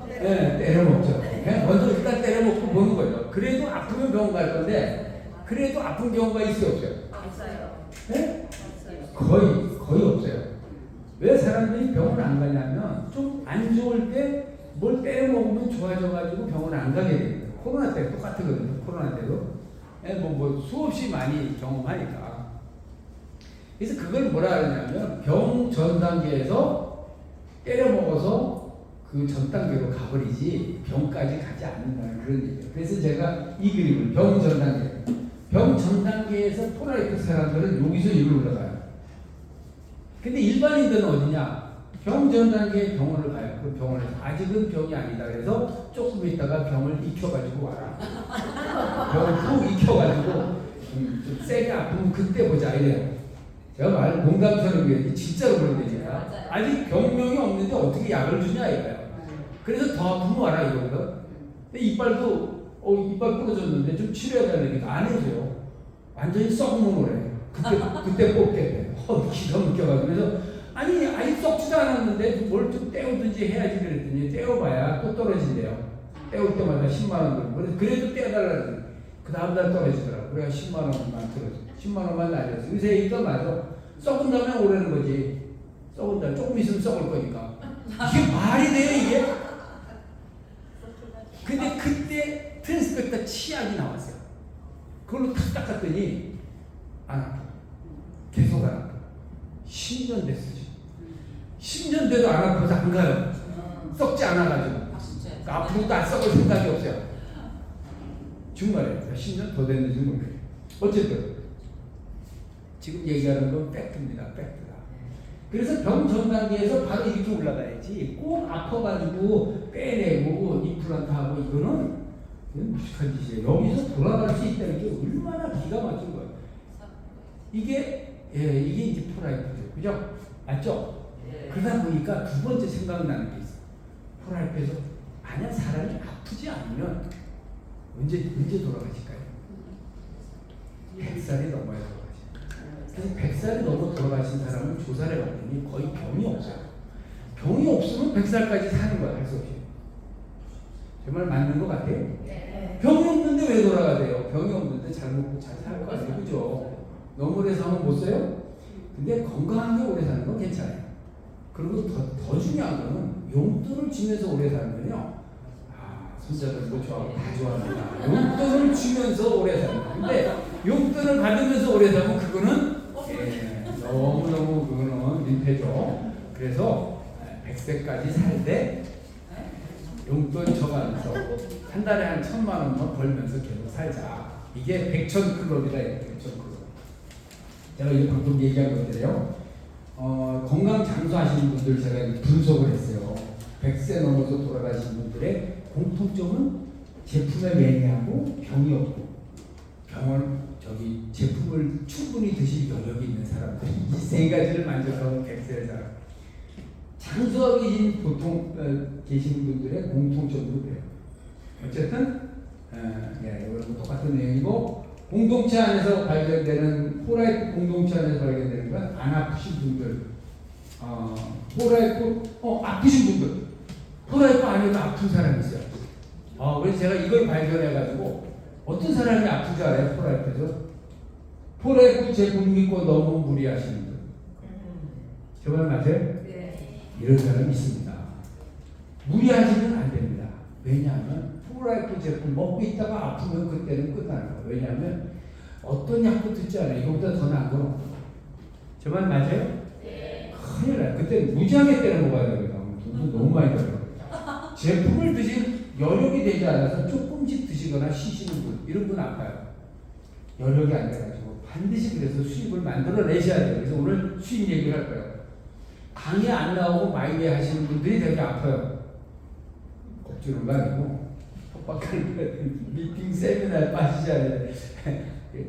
네, 때려먹죠. 네? 먼저 일단 때려먹고 보는 거죠. 그래도 아프면 병원 갈 건데 그래도 아픈 경우가 있어요? 없어요? 없어요. 네? 거의 없어요. 왜 사람들이 병원 안 가냐면 좀 안 좋을 때 뭘 때려 먹으면 좋아져가지고 병원 안 가게 됩니다. 코로나 때 똑같거든요. 코로나 때도 뭐 수없이 많이 경험하니까. 그래서 그걸 뭐라 하냐면 병 전 단계에서 때려 먹어서 그 전 단계로 가버리지 병까지 가지 않는다는 그런 얘기예요. 그래서 제가 이 그림을 병 전 단계, 병 전 단계에서 프로라이프 사람들은 여기서 이리로 올라가요. 근데 일반인들은 어디냐? 병 전 단계에 병원을 가요. 그 병원에서 아직은 병이 아니다. 그래서 조금 있다가 병을 익혀가지고 와라. 병을 푹 익혀가지고 좀 세게 아프면 그때 보자 이래요. 제가 농담처럼 얘기했는데 진짜로 그런 얘기야. 아직 병명이 없는데 어떻게 약을 주냐 이거예요. 그래서 더 아프면 와라 이거거든. 근데 이빨도 이빨 부러졌는데 좀 치료해야 되니까 안 해줘요. 완전히 썩으면 오래. 그때 뽑게 돼. 기가 막혀가지고. 그래서 아니 썩지도 않았는데 뭘 좀 떼우든지 해야지 그랬더니 떼어봐야 또 떨어진대요. 떼울 때마다 10만 원 들고. 그래도 떼어달라고. 그 다음날 떨어지더라고. 그래야 10만 원만 들어줘. 10만 원만 날렸어. 요새 이거 맞아. 썩은 다음에 오래는 거지. 썩은 다음에 조금 있으면 썩을 거니까. 이게 말이 돼요 이게? 근데 그때 트랜스펙터 치약이 나왔어요. 그걸로 탁 닦았더니 안 아파. 계속 안 아파. 10년 됐어 지금. 10년 돼도 안 아파서 안 가요. 썩지 않아가지고. 그러니까 앞으로도 안 썩을 생각이 없어요. 정말이에요. 10년 더 됐는지 모르겠어요. 어쨌든 지금 얘기하는 건 팩트입니다. 팩트다. 그래서 병 전 단계에서 바로 이렇게 올라가야지. 꼭 아파가지고 빼내고 임플란트하고 이거는 무식한 짓이에요. 여기서 돌아갈 수 있다는 게 얼마나 기가 막힌 거예요. 이게 이제 프라이프죠. 그죠? 맞죠? 그러다 보니까 두 번째 생각나는 게 있어요. 프라이프에서 만약 사람이 아프지 않으면 언제 돌아가실까요? 100살이 넘어야 돌아가시죠. 그래서 100살이 넘어 돌아가신 사람은 조사를 해봤더니 거의 병이 없어요. 병이 없으면 100살까지 사는 거야, 할 수 없이. 정말 맞는 것 같아요? 네. 병이 없는데 왜 돌아가세요? 병이 없는데 잘 먹고 잘 살 거 아니에요, 그죠? 너무 오래 사면 못 써요? 근데 건강하게 오래 사는 건 괜찮아요. 그리고 더 중요한 거는 용돈을 주면서 오래 사는 건요. 손자들도 좋아하고 다 좋아합니다. 용돈을 주면서 오래 사는 거. 근데 용돈을 받으면서 오래 살면 그거는 너무너무 그거는 민폐죠. 그래서 100세까지 살 때 용돈 줘가면서 한 달에 한 1,000만 원만 벌면서 계속 살자. 이게 백천 클럽이다. 백천 클럽. 제가 이제 방금 얘기한 건데요. 건강 장수하시는 분들 제가 분석을 했어요. 100세 넘어서 돌아가신 분들의 공통점은 제품에 매니아고 병이 없고 제품을 충분히 드실 여력이 있는 사람들. 이 세 가지를 만족하고 100세를 살아. 장수하고 계신 분들의 공통점도 그래요. 어쨌든 이거는 똑같은 내용이고, 공동체 안에서 발견되는 포라이프 공동체 안에서 발견되는 건 안 아프신 분들, 포라이프 아프신 분들, 포라이프 안에도 아픈 사람이 있어요. 그래서 제가 이걸 발견해가지고 어떤 사람이 아픈지 알아요? 포라이프에서 포라이프 제품 믿고 너무 무리하시는 분. 저 말 맞아요? 네. 이런 사람이 있습니다. 무리하시면 안 됩니다. 왜냐하면 포라이프 제품 먹고 있다가 아프면 그때는 끝나는 거예요. 왜냐하면 어떤 약도 듣지 않아요. 이거보다 더 나은 건 없어요. 저 말 맞아요? 네. 큰일 나요. 그때 무지하게 때려 먹어야 되거든요. 돈도 너무 많이 들어요. 제품을 드실 여력이 되지 않아서 조금씩 드시거나 쉬시는 분, 이런 분 아파요. 여력이 안 돼가지고 반드시 그래서 수입을 만들어내셔야 돼요. 그래서 오늘 수입 얘기를 할 거예요. 강의 안 나오고 마이웨이 하시는 분들이 되게 아파요. 억지로는 거 아니고 협박하는 미팅 세미나에 빠지셔야 돼요.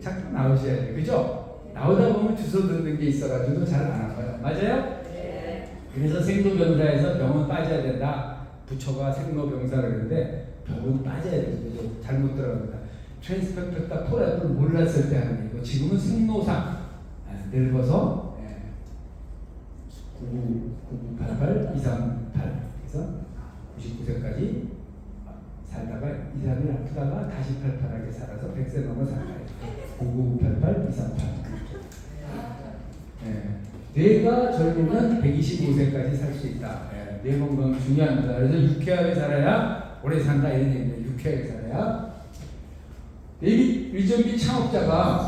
자꾸 나오셔야 돼요. 그죠? 나오다 보면 주소 듣는 게 있어가지고 잘 안 아파요. 맞아요? 네. 그래서 생로병사에서 병은 빠져야 된다. 부처가 생로병사를 했는데 병은 빠져야 되죠. 잘못 들어갑니다. 트랜스펙터 포라이프를 몰랐을 때 하는 얘기고, 지금은 생로상 늙어서 9988-238 그래서 99세까지 살다가 2-3일 아프다가 다시 팔팔하게 살아서 100세 넘어 살아요. 9988-238 뇌가 젊으면 125세까지 살 수 있다. 뇌 건강 중요합니다. 그래서 유쾌하게 살아야 오래 산다 이런 얘기입니다. 유쾌하게 살아야. 데이빗 리전비 창업자가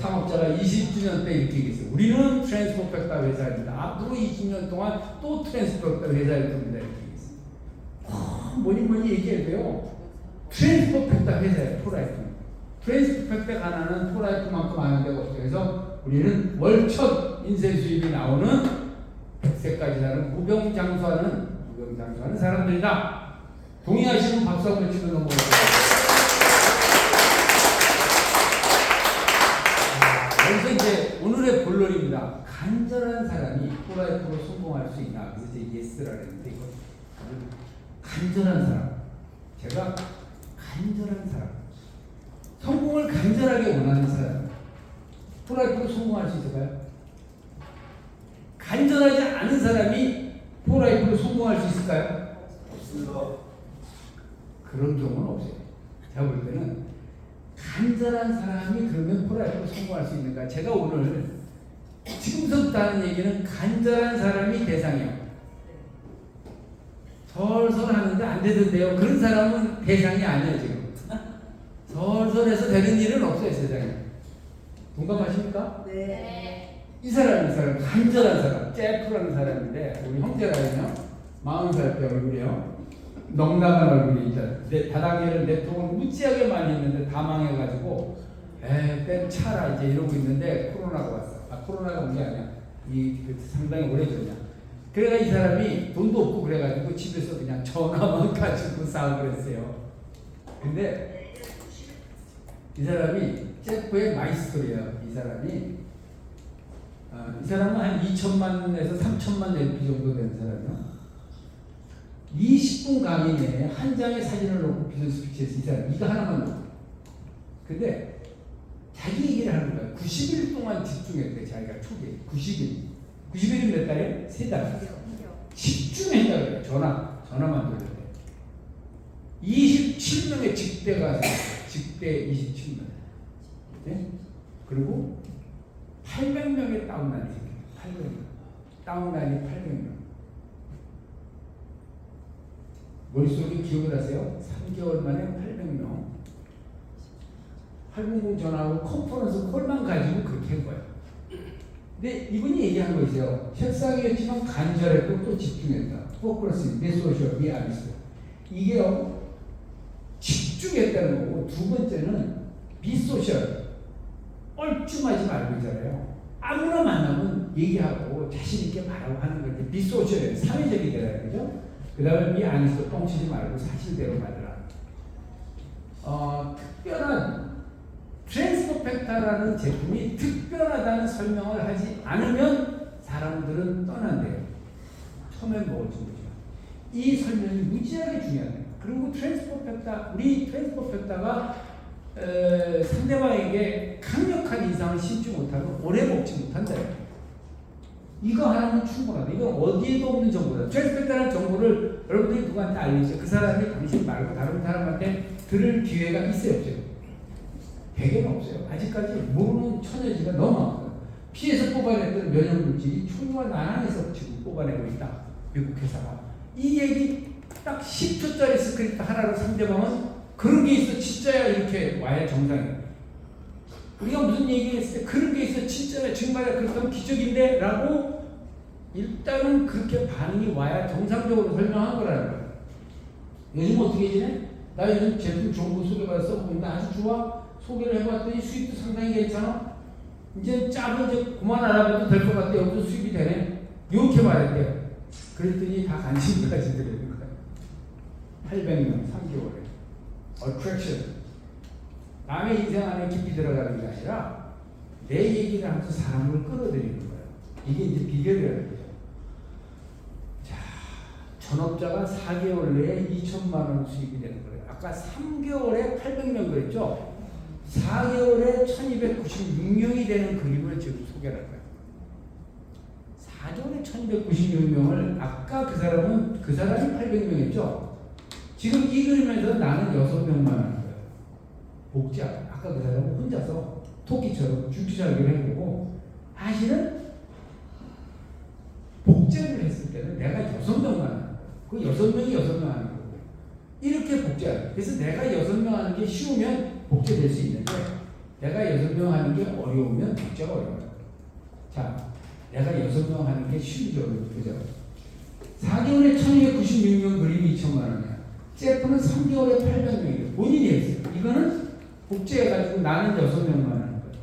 창업자가 20주년 때 이렇게 얘기했어요. 우리는 트랜스포펙터 회사입니다. 앞으로 20년 동안 또 트랜스포펙터 회사일 겁니다. 이렇게 얘기했어요. 뭐니 얘기해야 돼요. 트랜스포펙터 회사예요. 포라이프. 트랜스포펙터 하나는 포라이프만큼 아는 데가 없어요. 그래서 우리는 월 첫 인쇄 수입이 나오는 100세까지 사는 무병장수하는 사람들이다. 동의하시는 박수 한번 치고 넘어가세요. 그래서 이제 오늘의 본론입니다. 간절한 사람이 포라이프로 성공할 수 있나? 그래서 이제 예스라 그랬는데, 이거 간절한 사람. 제가 간절한 사람. 성공을 간절하게 원하는 사람. 포라이프로 성공할 수 있을까요? 간절하지 않은 사람이 포라이프로 성공할 수 있을까요? 없습니다. 그런 경우는 없어요. 제가 볼 때는 간절한 사람이 그러면 포라이프로 성공할 수 있는가? 제가 오늘 지금부터 하는 얘기는 간절한 사람이 대상이에요. 설설 하는데 안 되던데요. 그런 사람은 대상이 아니에요 지금. 설설해서 되는 일은 없어요 세상에. 동감하십니까? 네. 이 사람 간절한 사람, 제프라는 사람인데 우리 형제라면요 40살 때 얼굴이요 넉나간 얼굴이 있다. 내 다단계를 네트워크를 무지하게 많이 했는데 다 망해가지고 뺀 차라 이제 이러고 있는데 코로나가 왔어. 코로나가 온 게 아니야. 상당히 오래전이야. 그래가 이 사람이 돈도 없고 그래가지고 집에서 그냥 전화만 가지고 싸우고 그랬어요. 근데 이 사람이 제프의 마이스토리예요. 이 사람은 한 2천만에서 3천만 LP 정도 되는 사람이요. 20분 강의 내에 한 장의 사진을 놓고 비전 스피치에서 이 사람 이거 하나만 놓고. 근데 자기 얘기를 하는 거야. 90일 동안 집중했대. 자기가 초기에 90일이 몇 달이에요? 3달. 집중했다 그래. 전화만 돌렸대. 27명의 직대가 직대 27명. 네? 그리고 800명의 다운라인이 생겨요. 800명. 다운라인이 800명. 머릿속에 기억을 하세요. 3개월 만에 800명. 800명 전화하고 컨퍼런스 콜만 가지고 그렇게 한 거예요. 근데 이분이 얘기한 거 있어요. 책상이었지만 간절했고 또 집중했다. 포커스, 메소셜, 미아리스. 이게요. 집중했다는 거고 두 번째는 비소셜. 뻘쭘하지 말고 있잖아요. 아무나 만나면 얘기하고 자신 있게 말하고 하는 걸 비소셜이에요. 사회적이 되라 그죠? 그 다음에 미아리스 뻥치지 말고 사실대로 말해라. 특별한 트랜스퍼펙타라는 제품이 특별하다는 설명을 하지 않으면 사람들은 떠난대요. 처음엔 먹었지 거죠. 이 설명이 무지하게 중요해요. 그리고 트랜스퍼펙타, 우리 트랜스퍼펙타가 상대방에게 강력한 인상을 심지 못하면 오래 먹지 못한다. 이거 하나는 충분하다. 이건 어디에도 없는 정보다. 트랜스퍼펙타라는 정보를 여러분들이 누구한테 알리죠. 그 사람이 당신 말고 다른 사람한테 들을 기회가 있어요, 없어요? 대개는 없어요. 아직까지 모르는 처녀지가 너무 많거든요. 피해서 뽑아냈던 면역물질이 총과 난항에서 지금 뽑아내고 있다. 미국 회사가. 이 얘기 딱 10초짜리 스크립트 하나로 상대방은 그런 게 있어 진짜야 이렇게 와야 정상이에요. 우리가 무슨 얘기했을 때 그런 게 있어 진짜야 정말야 그렇다면 기적인데 라고 일단은 그렇게 반응이 와야 정상적으로 설명한 거라는 거예요. 요즘 어떻게 지내? 나 요즘 제품 좋은 거 소개받아서 써보는데 아주 좋아. 소개를 해봤더니 수입도 상당히 괜찮아. 이제 짭은 이제 그만 알아봐도 될 것 같아. 여기서 수입이 되네. 이렇게 말했대요. 그랬더니 다 관심을 가지더라는 거예요. 800명 3개월에. attraction. 남의 인생 안에 깊이 들어가는 게 아니라 내 얘기를 하면서 사람을 끌어들이는 거예요. 이게 이제 비결이라는 거죠. 자, 전업자가 4개월 내에 2천만 원 수입이 되는 거예요. 아까 3개월에 800명 그랬죠? 4개월에 1296명이 되는 그림을 지금 소개할 거예요. 4개월에 1296명을 아까 그 사람이 800명이었죠? 지금 이 그림에서 나는 6명만 하는 거예요. 복자. 아까 그 사람은 혼자서 토끼처럼 죽기살기를 해보고 사실은 복제를 했을 때는 내가 6명만 하는 거예요. 그 6명이 6명 하는 거고 이렇게 복제하는. 그래서 내가 6명 하는 게 쉬우면 복제될 수 있는데 내가 6명 하는 게 어려우면 복제가 어려워요. 자, 내가 6명 하는 게 쉬우죠. 그죠? 4개월에 1296명 그림이 2천만 원이야. 제프는 3개월에 800명이에요. 본인이 했어요. 이거는 복제해가지고 나는 6명만 하는 거예요.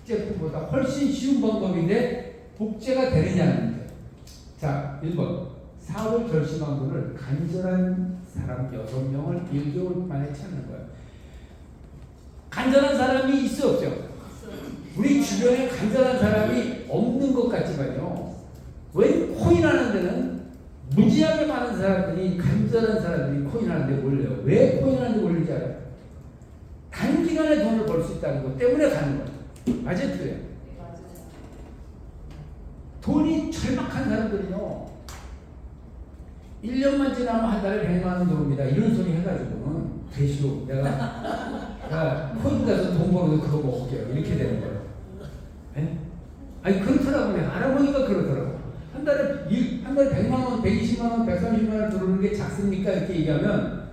제프보다 훨씬 쉬운 방법인데 복제가 되느냐는 문제. 자, 1번. 사업을 결심한 분을 간절한 사람 6명을 1개월 만에 찾는 거예요. 간절한 사람이 있어 없죠? 우리 주변에 간절한 사람이 없는 것 같지만요. 왜 코인하는 데는 무지하게 많은 사람들이 간절한 사람들이 코인하는 데 몰려요. 왜 코인하는 데 몰리지 알아요? 단기간에 돈을 벌 수 있다는 것 때문에 가는 거예요. 맞아요? 그래요? 돈이 절박한 사람들은요. 1년만 지나면 한 달에 100만 원 들어옵니다. 이런 소리 해가지고는 되시오. 내가 코인 가서 돈 벌어도 그거 먹을게요. 이렇게 되는 거예요. 예? 아니 그렇더라고. 내가 알아보니까 그렇더라고. 한 달에 100만 원, 120만 원, 130만 원 들어오는 게 작습니까? 이렇게 얘기하면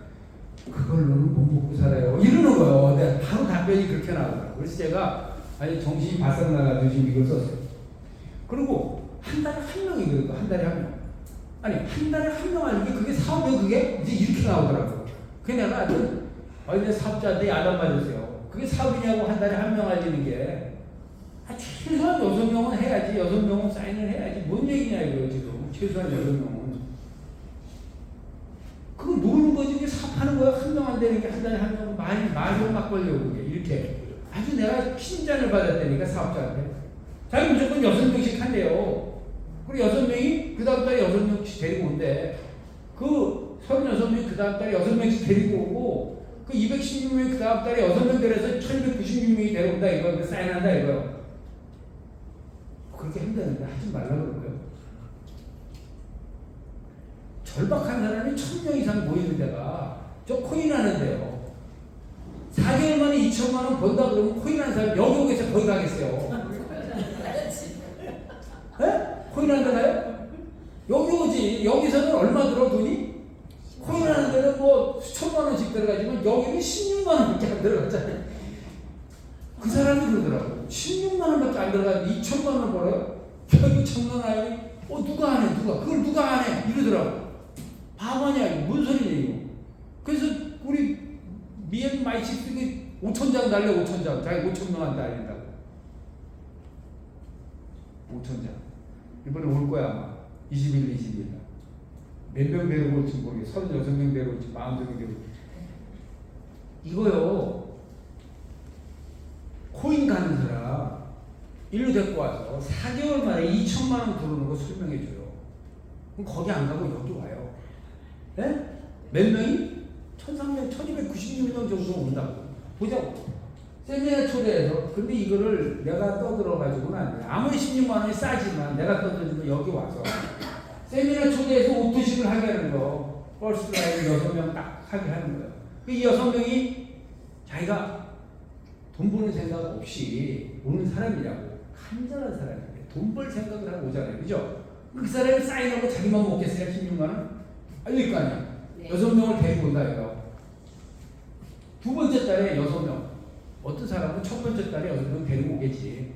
그걸로는 못 먹고 살아요. 이러는 거예요. 내가 바로 답변이 그렇게 나오더라고요. 그래서 제가 아니 정신이 바싹 나가지고 지금 이걸 썼어요. 그리고 한 달에 한 명이거든요. 한 달에 한 명. 아니 한 달에 한 명 하는 게 그게 사업이에요. 그게 이제 이렇게 나오더라고요. 그게 내가 아주 어디 사업자한테 야단 맞으세요. 그게 사업이냐고 한 달에 한 명 알리는 게 최소한 6명은 해야지. 6명은 사인을 해야지. 뭔 얘기냐 이거 지금. 최소한 6명은. 그거 모르는 거지. 그게 사업하는 거야. 한 명 안 되는 게 한 달에 한 명은 말이 막 걸려 그게. 이렇게. 아주 내가 핀잔을 받았다니까 사업자한테. 자기 무조건 6명씩 한대요. 그리고 6명이 그 다음 달에 6명씩 데리고 온대. 그 36명이 그 다음 달에 6명씩 데리고 오고 그 216명이 그 다음 달에 6명 데려서 1296명이 데려온다 이거. 사인한다 이거요. 그렇게 한다는데 하지 말라고 그러고요. 절박한 사람이 1000명 이상 모이는 데가 저 코인 하는데요. 4개월 만에 2천만 원 번다 그러면 코인 하는 사람 여기 오겠어요? 거기 가겠어요? 네? 코인 하는 데 가요? 여기 오지. 여기서는 얼마 들어 돈이? 코인 하는 데는 뭐 수천만 원씩 들어가지만 여기는 16만 원밖에 안 들어갔잖아요. 그 사람이 그러더라고. 16만 원밖에 안 들어가는데 2천만 원 벌어요? 결국 장난 아니니? 누가 안 해? 누가? 그걸 누가 안 해? 이러더라고. 바보냐 이거. 뭔 소리냐 이거. 그래서 우리 미엔 마이치스가 5,000장 달래 5,000장. 자기 5,000명한테 알린다고. 5,000장. 이번에 올 거야 아마. 20일, 22일. 몇 명 데리고 올지 모르겠어. 36명 데리고 올지 40명 데리고 올지. 이거요. 코인 가는 사람 일로 데리고 와서 4개월 만에 2천만 원 들어오는 거 설명해줘요. 그럼 거기 안 가고 여기 와요. 네? 몇 명이? 1,300, 1,296명 정도 온다고. 보자고. 세미나 초대해서. 근데 이거를 내가 떠들어가지고는 안 돼. 아무리 16만 원이 싸지만 내가 떠들어주면 여기 와서 세미나 초대해서 오토식을 하게 하는 거. 버스 라인 6명 딱 하게 하는 거예요. 그 6명이 자기가 돈 버는 생각 없이 오는 사람이라고. 간절한 사람인데 돈 벌 생각을 하고 오잖아요. 그죠? 그 사람이 사인하고 자기만 먹겠어요? 16만 원? 아닐 거 아니야. 네. 6명을 데리고 온다 이거. 두 번째 달에 6명. 어떤 사람은 첫 번째 달에 6명 데리고 오겠지.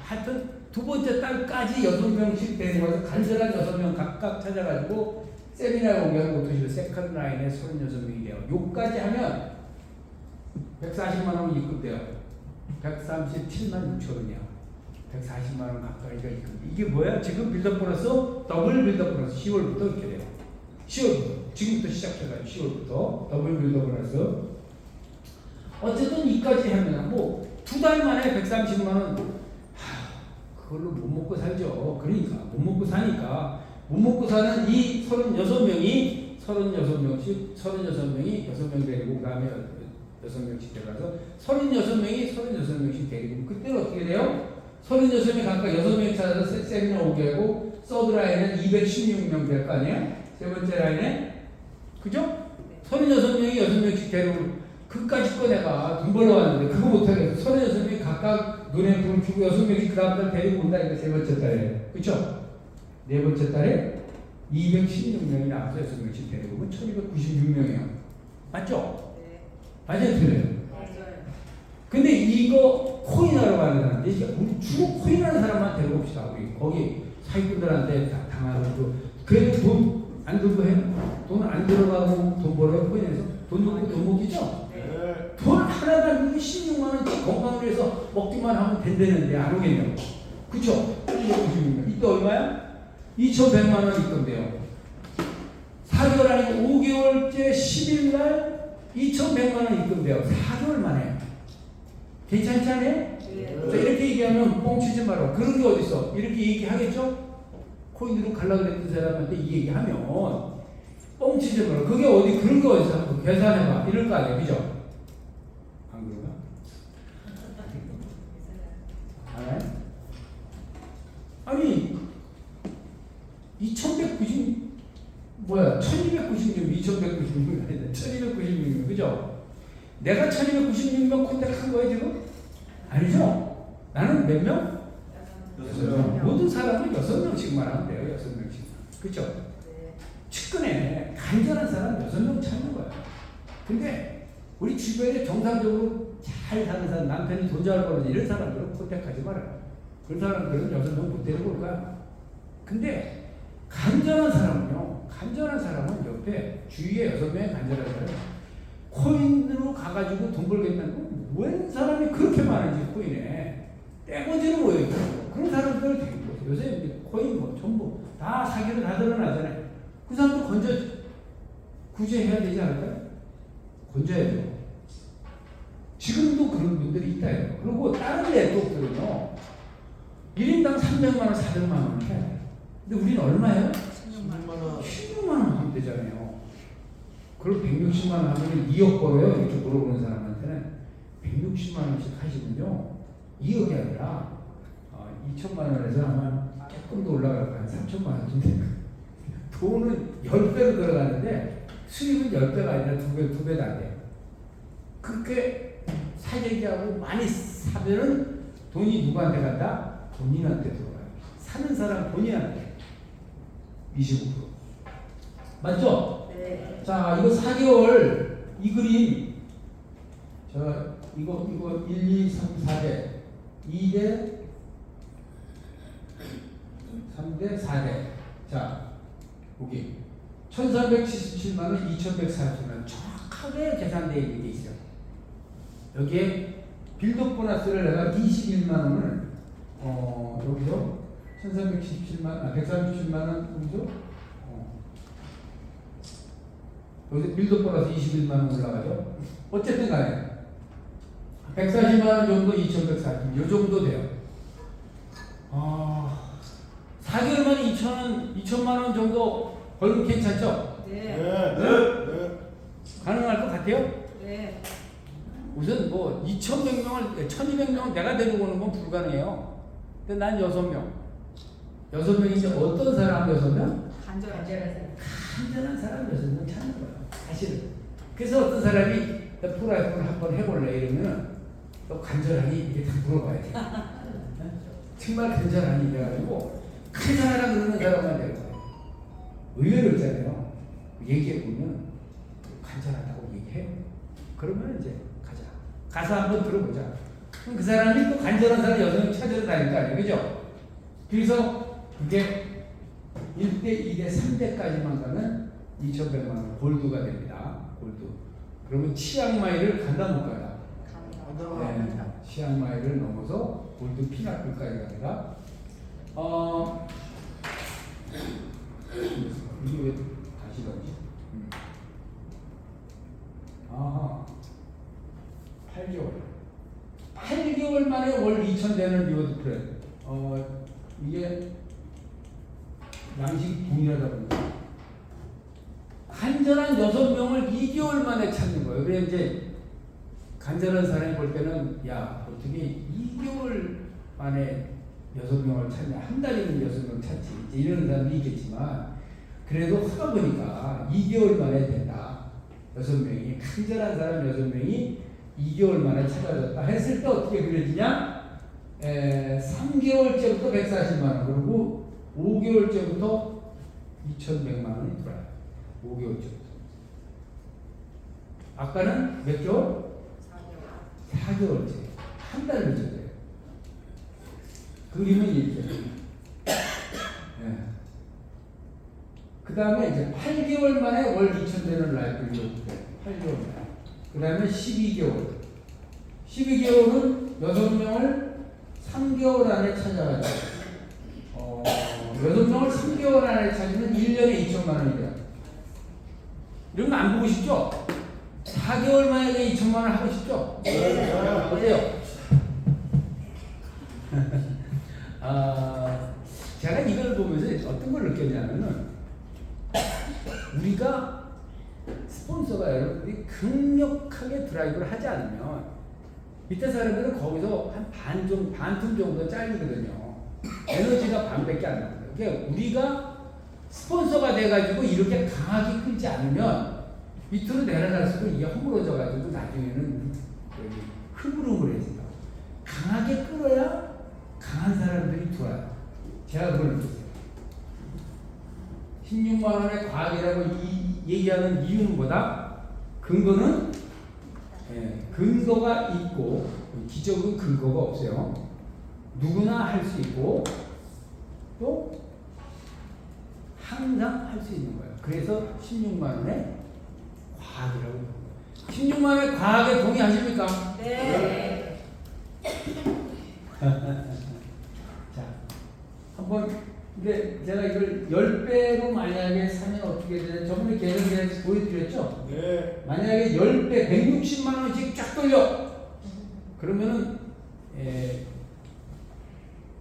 하여튼 두 번째 달까지 6명씩 데리고 와서 간절한 6명 각각 찾아가지고 세미나 오게 하고 오토실 세컨드 라인에 36명이 돼요. 요까지 하면 140만 원 입금돼요. 137만 6천 원이야. 140만 원 가까이가 입금. 이게 뭐야? 지금 빌더 보너스 더블 빌더 보너스 10월부터 이렇게 돼요. 10월부터 지금부터 시작해가지고 10월부터 더블 빌더 보너스. 어쨌든 이까지 하면 뭐 두 달 만에 130만 원. 그걸로 못 먹고 살죠. 그러니까 못 먹고 사니까 못 먹고 사는 이 36명이 36명씩 6명 데리고 그다음에 6명씩 데려가서 36명씩 데리고 그때는 어떻게 돼요? 36명 각각 6명 찾아서 세미나 오게 하고 서드 라인은 216명 될 거 아니에요? 세 번째 라인에 그죠? 36명이 6명씩 데리고 그까짓 거 내가 돈 벌러 왔는데 그거 못하겠어. 36명이 각각 눈에 불 켜고 6명씩 그 다음 달 데리고 온다 이거 세 번째 달에 그쵸? 네 번째 달에 216명이 나와서 6명씩 데리고 오면 1296명이에요. 맞죠? 네. 맞아요? 틀려요? 맞아요. 근데 이거 코인하러 가는 사람들, 우리 주로 코인하는 사람만 데려봅시다. 우리 거기 사기꾼들한테 당하고 그래도 돈 안 들고 해요? 돈 안 들어가고 돈 벌어요? 코인에서? 돈 들고 돈 먹이죠? 네. 돈 하나 달고 16만 원씩 건강을 위해서 먹기만 하면 된다는데 안 오겠냐고. 그쵸? 296명. 이때 얼마야? 2,100만 원 입금돼요. 4개월 아니고 5개월째 10일 날 2,100만 원 입금돼요. 4개월 만에. 괜찮지 않아요? 네. 자, 이렇게 얘기하면 뻥치지 마라. 그런 게 어딨어? 이렇게 얘기하겠죠? 코인으로 가려고 그랬던 사람한테 이 얘기하면 뻥치지 마라. 그게 어디 그런 거 어딨어? 한번 계산해봐. 이럴 거 아니야. 그죠? 안 그런가? 알아요? 아니 2190 뭐야 1296 2196이 아니다 1296명 그죠? 그죠? 내가 1296명 컨택한 거예요 지금? 아니죠? 나는 몇 명? 6명. 모든 사람은 6명씩만 하면 돼요. 6명씩. 그죠? 네. 측근에 간절한 사람 6명 찾는 거야. 근데 우리 주변에 정상적으로 잘 사는 사람, 남편이 돈 잘 벌는 이런 사람들은 컨택하지 말아요. 그런 사람들은 6명 못 데리고 올 거야. 근데 간절한 사람은요, 간절한 사람은 옆에 주위에 6명의 간절한 사람, 코인으로 가가지고 돈 벌겠다는 건 웬 사람이 그렇게 많은지 코인에 떼거지로 모여있고 그런 사람들 되게 많아요. 요새 이제 코인 뭐 전부 다 사기로 다 드러나잖아요. 그 사람들 구제해야 되지 않을까요? 건져야죠. 지금도 그런 분들이 있다요. 그리고 다른 네트워크들은요 1인당 300만 원, 400만 원 해요. 근데 우리는 얼마예요? 16만 원 하면 되잖아요. 그럼 160만 원 하면 2억 벌어요. 이렇게 물어보는 사람한테는 160만 원씩 하시면요 2억이 아니라 2천만 원에서 아마 조금 더 올라가고 한 3천만 원 정도 돼요. 돈은 10배로 들어가는데 수익은 10배가 아니라 2배도 안 돼요. 그렇게 사재기하고 많이 사면은 돈이 누구한테 간다? 본인한테 들어가요. 사는 사람 본인한테 25%. 맞죠? 네. 자, 이거 4개월 이 그림 이거 1, 2, 3, 4대 2대 3대 4대 자 여기 1377만 원 2140만 원 정확하게 계산되어 있는 게 있어요. 여기에 빌드 보너스를 내가 21만 원을 여기서 137만 원 여기서 여기서 빌드 보너스 21만 원 올라가죠. 어쨌든 간에 140만 원 정도 2140, 요 정도 돼요. 4개월 만에 2천만 원 정도 벌면 괜찮죠? 네. 가능할 것 같아요? 네. 우선 뭐 2,100명을 1,200명을 내가 데리고 오는 건 불가능해요. 근데 난 6명. 6명인데 어떤 사람 6명? 간절한 간절한 사람 6명 찾는 거예요. 사실은. 그래서 어떤 사람이 프로라이프를 한번 해볼래 이러면은 너 간절하니 이게 다 물어봐야 돼. 정말 간절하니 이래가지고 간절하라 그러는 사람만 될 거예요. 의외로 있잖아요. 얘기해보면 간절하다고 얘기해. 그러면 이제 가자. 가서 한번 들어보자. 그럼 그 사람이 또 간절한 사람 6명 찾으러 다닐 거 아니에요. 그죠? 그래서 그게 1대, 2대, 3대까지만 가면 2,100만 원 골드가 됩니다. 골드. 그러면 치앙마이를 간다 못 가나? 네, 치앙마이를 넘어서 골드 피나클까지 갑니다. 이게 왜 다시 가지? 8개월 만에 월 2천 되는 리워드 프레. 이게 양식 동일하다 보니까 간절한 6명을 2개월 만에 찾는 거예요. 그래 이제 간절한 사람이 볼 때는 야 어떻게 2개월 만에 6명을 찾냐, 한 달이면 6명 찾지 이제 이런 사람도 있겠지만 그래도 하다 보니까 2개월 만에 된다. 6명이 간절한 사람 6명이 2개월 만에 찾아졌다 했을 때 어떻게 그려지냐? 3개월째부터 140만 원 그리고 5개월째부터 2,100만 원이 들어요. 5개월째부터. 아까는 몇 개월? 4개월째. 한 달 늦었어요. 그림은 이렇게. 그 다음에 이제 8개월 만에 월 2천 되는 라이프를 이렇게 8개월 만에. 그 다음에 12개월. 12개월은 6명을 3개월 안에 찾아가지고 6명을 3개월 안에 찾으면 1년에 2천만 원이 돼요. 이런 거 안 보고 싶죠? 4개월 만에 2천만 원 하고 싶죠? 네. 어때요? 제가 이걸 보면서 어떤 걸 느꼈냐면은 우리가 스폰서가 여러분들이 강력하게 드라이브를 하지 않으면 밑에 사람들은 거기서 한 반틈 정도 잘리거든요. 에너지가 반밖에 안 나거든요. 그러니까 우리가 스폰서가 돼가지고 이렇게 강하게 끌지 않으면 밑으로 내려갈수록 이게 허물어져가지고 나중에는 여기 흐물흐물해진다. 강하게 끌어야 강한 사람들이 돌아요. 제가 그걸 느꼈어요. 16만 원의 과학이라고 얘기하는 이유는 뭐다? 근거는 근거가 있고 기적은 근거가 없어요. 누구나 할 수 있고 또 항상 할 수 있는 거예요. 그래서 16만 원의 과학이라고 부르는 거예요. 16만 원의 과학에 동의하십니까? 네. 자, 한번 근데 제가 이걸 10배로 만약에 사면 어떻게 되냐? 저번에 계산해서 보여드렸죠? 네. 만약에 10배, 160만 원씩 쫙 돌려. 그러면은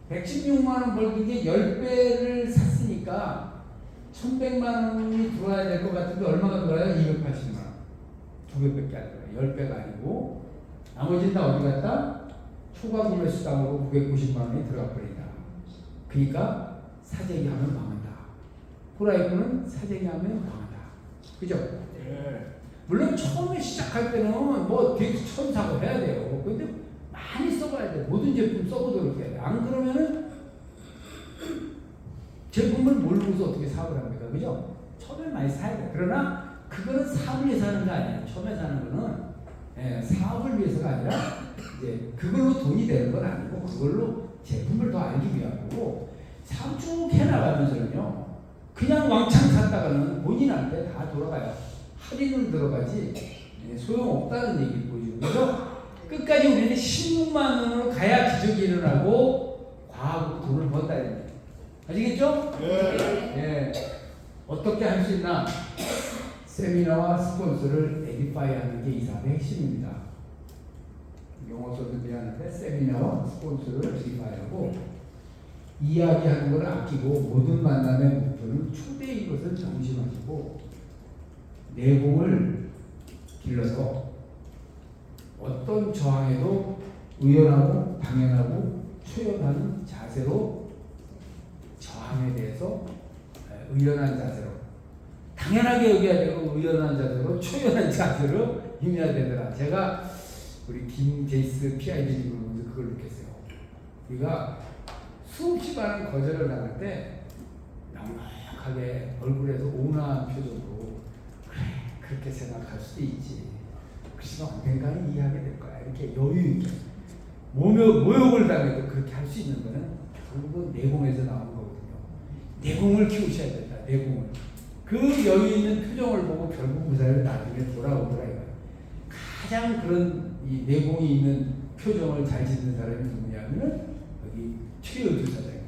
116만 원 벌기 게 10배를 샀으니까 1100만 원이 들어와야 될 것 같은데 얼마가 들어와요? 280만 원. 2배밖에 안 들어와요. 10배가 아니고 나머지는 다 어디 갔다? 초과 구매 수당으로 990만 원이 들어가 버린다. 그러니까 사재기 하면 망한다. 호라이프는 사재기 하면 망한다. 그죠? 네. 물론 처음에 시작할 때는 뭐 되게 처음 사고 해야 돼요. 근데 많이 써봐야 돼. 모든 제품 써보도록 해야 돼. 안 그러면은 제품을 모르고서 어떻게 사업을 합니까? 그죠? 처음에 많이 사야 돼. 그러나 그거는 사업을 위해서 하는 거 아니에요. 처음에 사는 거는 사업을 위해서가 아니라 이제 그걸로 돈이 되는 건 아니고 그걸로 제품을 더 알기 위하고 사업 쭉 해나가면서는요. 그냥 왕창 샀다가는 본인한테 다 돌아가요. 할인으로 들어가지 소용없다는 얘기를 보여주는 거죠. 끝까지 우리는 16만 원으로 가야 기적이 일어나고 과학으로 돈을 번다. 아시겠죠? 네. 예. 어떻게 할 수 있나? 세미나와 스폰서를 에디파이 하는 게 이 사업의 핵심입니다. 영어 써도 미안한데 세미나와 스폰서를 에디파이하고 이야기하는 걸 아끼고 모든 만남의 목표는 초대인 것을 명심하시고 내공을 길러서 어떤 저항에도 의연하고 당연하고 초연하는 자세로 저항에 대해서 의연한 자세로 당연하게 여겨야 되고 의연한 자세로 초연한 자세로 임해야 되더라. 제가 우리 김제이스 PID님을 보면서 그걸 느꼈어요. 우리가 수없이 많은 거절을 나갈 때 넉넉하게 얼굴에서 온화한 표정으로 그래 그렇게 생각할 수도 있지. 그렇지만 언젠가는 이해하게 될 거야. 이렇게 여유 있게 모욕을 당해도 그렇게 할 수 있는 거는 결국은 내공에서 나오는 거거든요. 내공을 키우셔야 된다. 내공을. 그 여유 있는 표정을 보고 결국 그 사람이 나중에 돌아오더라 이거야. 가장 그런 이 내공이 있는 표정을 잘 짓는 사람이 누구냐면은 여기 최효주 사장님.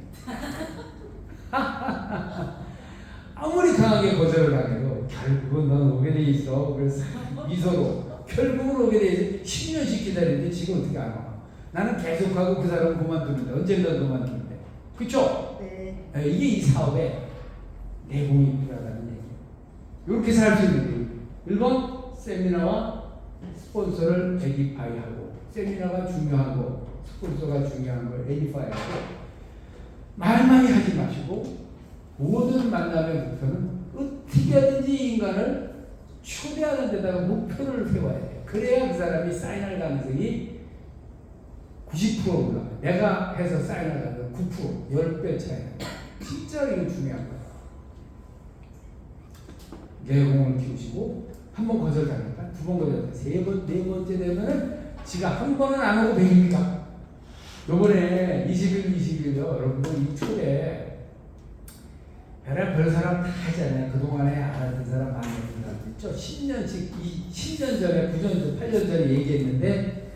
아무리 강하게 거절을 하게도 결국은 넌 오게 돼 있어. 그래서 미소로 결국은 오게 돼 있어. 10년씩 기다리는데 지금 어떻게 안 와? 나는 계속하고 그 사람은 그만두는데 언젠가 그만두는데. 그쵸? 네. 이게 이 사업의 내공이 필요하다는 얘기예요. 이렇게 살 수 있는 게 1번 세미나와 스폰서를 에디파이하고 세미나가 중요한 거 스폰서가 중요한 걸 에디파이하고 말 많이 하지 마시고 모든 만남의 목표는 어떻게든지 인간을 초대하는 데다가 목표를 세워야 돼요. 그래야 그 사람이 사인할 가능성이 90% 올라가요. 내가 해서 사인할 가능성이 9%, 10배 차이 나요. 진짜 이거 중요한 거예요. 내공을 키우시고 한 번 거절당했다, 두 번 거절당했다, 세 번, 네 번째 되면은 지가 한 번은 안 오고 100일입니까? 요번에 20일 여러분들 이 초대 별 사람 다 하잖아요. 그동안에 알았던 사람 많이 했던 사람 있죠. 10년 전에 9년 전 8년 전에 얘기했는데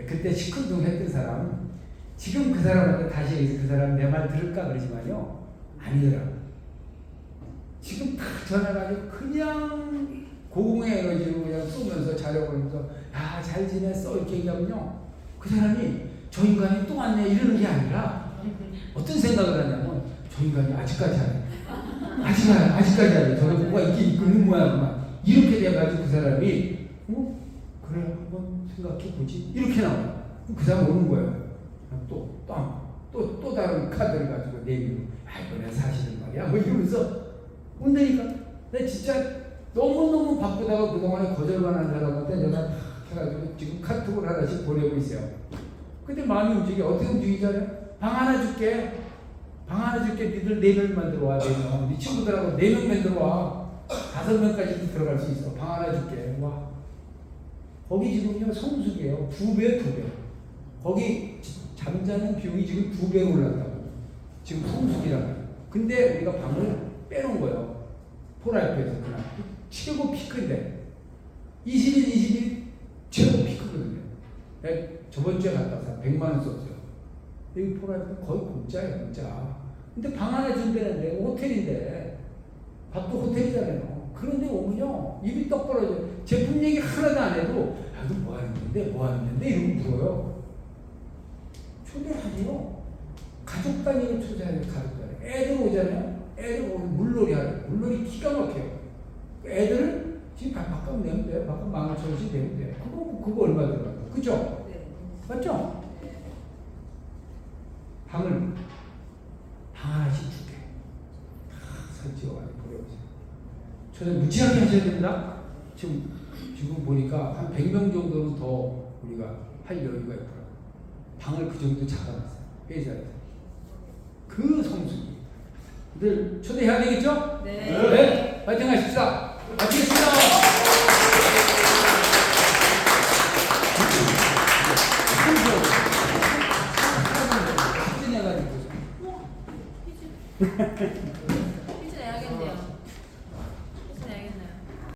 그때 시큰둥 했던 사람 지금 그 사람한테 다시 얘기해서 그 사람 내 말 들을까 그러지만요 아니더라고. 지금 딱 전화가지고 그냥 고공의 에너지로 그냥 쏘면서 자려보면서 야 잘 지냈어 이렇게 얘기하면요 그 사람이 저 인간이 또 왔네 이러는 게 아니라 어떤 생각을 하냐면 저 인간이 아직까지 안 해. 아직까지 안 해. 저게 뭐가 있는 모양이구만. 이렇게 돼가지고 그 사람이 그래 한번 생각해보지 이렇게 나와요. 그 사람 오는 거예요. 또 다른 카드를 가지고 내밀고 이번에 사실은 말이야 뭐 이러면서 온다니까. 나 진짜 너무너무 바쁘다가 그동안에 거절만 한 사람한테 내가 탁 해가지고 지금 카톡을 하나씩 보내고 있어요. 근데 마음이 움직여. 어떻게 움직이잖아요? 방 하나 줄게. 방 하나 줄게. 니들 4명 만들어 와. 4명. 네 친구들하고 4명 만들어 와. 5명까지도 들어갈 수 있어. 방 하나 줄게. 와. 거기 지금요 성수기예요. 2배, 2배. 거기 잠자는 비용이 지금 2배 올랐다고. 지금 성수기라고. 근데 우리가 방을 빼놓은 거예요. 폴라이프에서 그냥 최고 피크인데 20일, 20일 최고 피크거든요. 내가 저번 주에 갔다 와서 100만 원 썼어요. 여기 폴라이프 거의 공짜예요, 공짜. 근데 방 하나 준다는데 호텔인데 밥도 호텔이잖아요. 그런데 오면요 입이 떡 벌어져요. 제품 얘기 하나도 안 해도 야, 이거 뭐 하는 건데, 뭐 하는 건데 이러고 물어요. 초대하세요. 가족 단위로 초대하는 가족 단위. 애들 오잖아요. 애들 오면 물놀이 하래요. 물놀이 기가 막혀요. 애들을 지금 밥값 내면 돼요. 밥값 15,000원씩 내면 돼요. 그거 얼마 들어가요? 그죠? 네. 맞죠? 방 하나씩 줄게. 다 설치해가지고 보내보세요. 저는 무지하게 하셔야 됩니다. 지금 보니까 한 100명 정도는 더 우리가 할 여유가 있더라고요. 방을 그 정도 잡아놨어요. 회사에서. 그 성수기. 늘 초대해야 되겠죠? 네. 네. 파이팅 하십시다. 마치겠습니다. 해가지고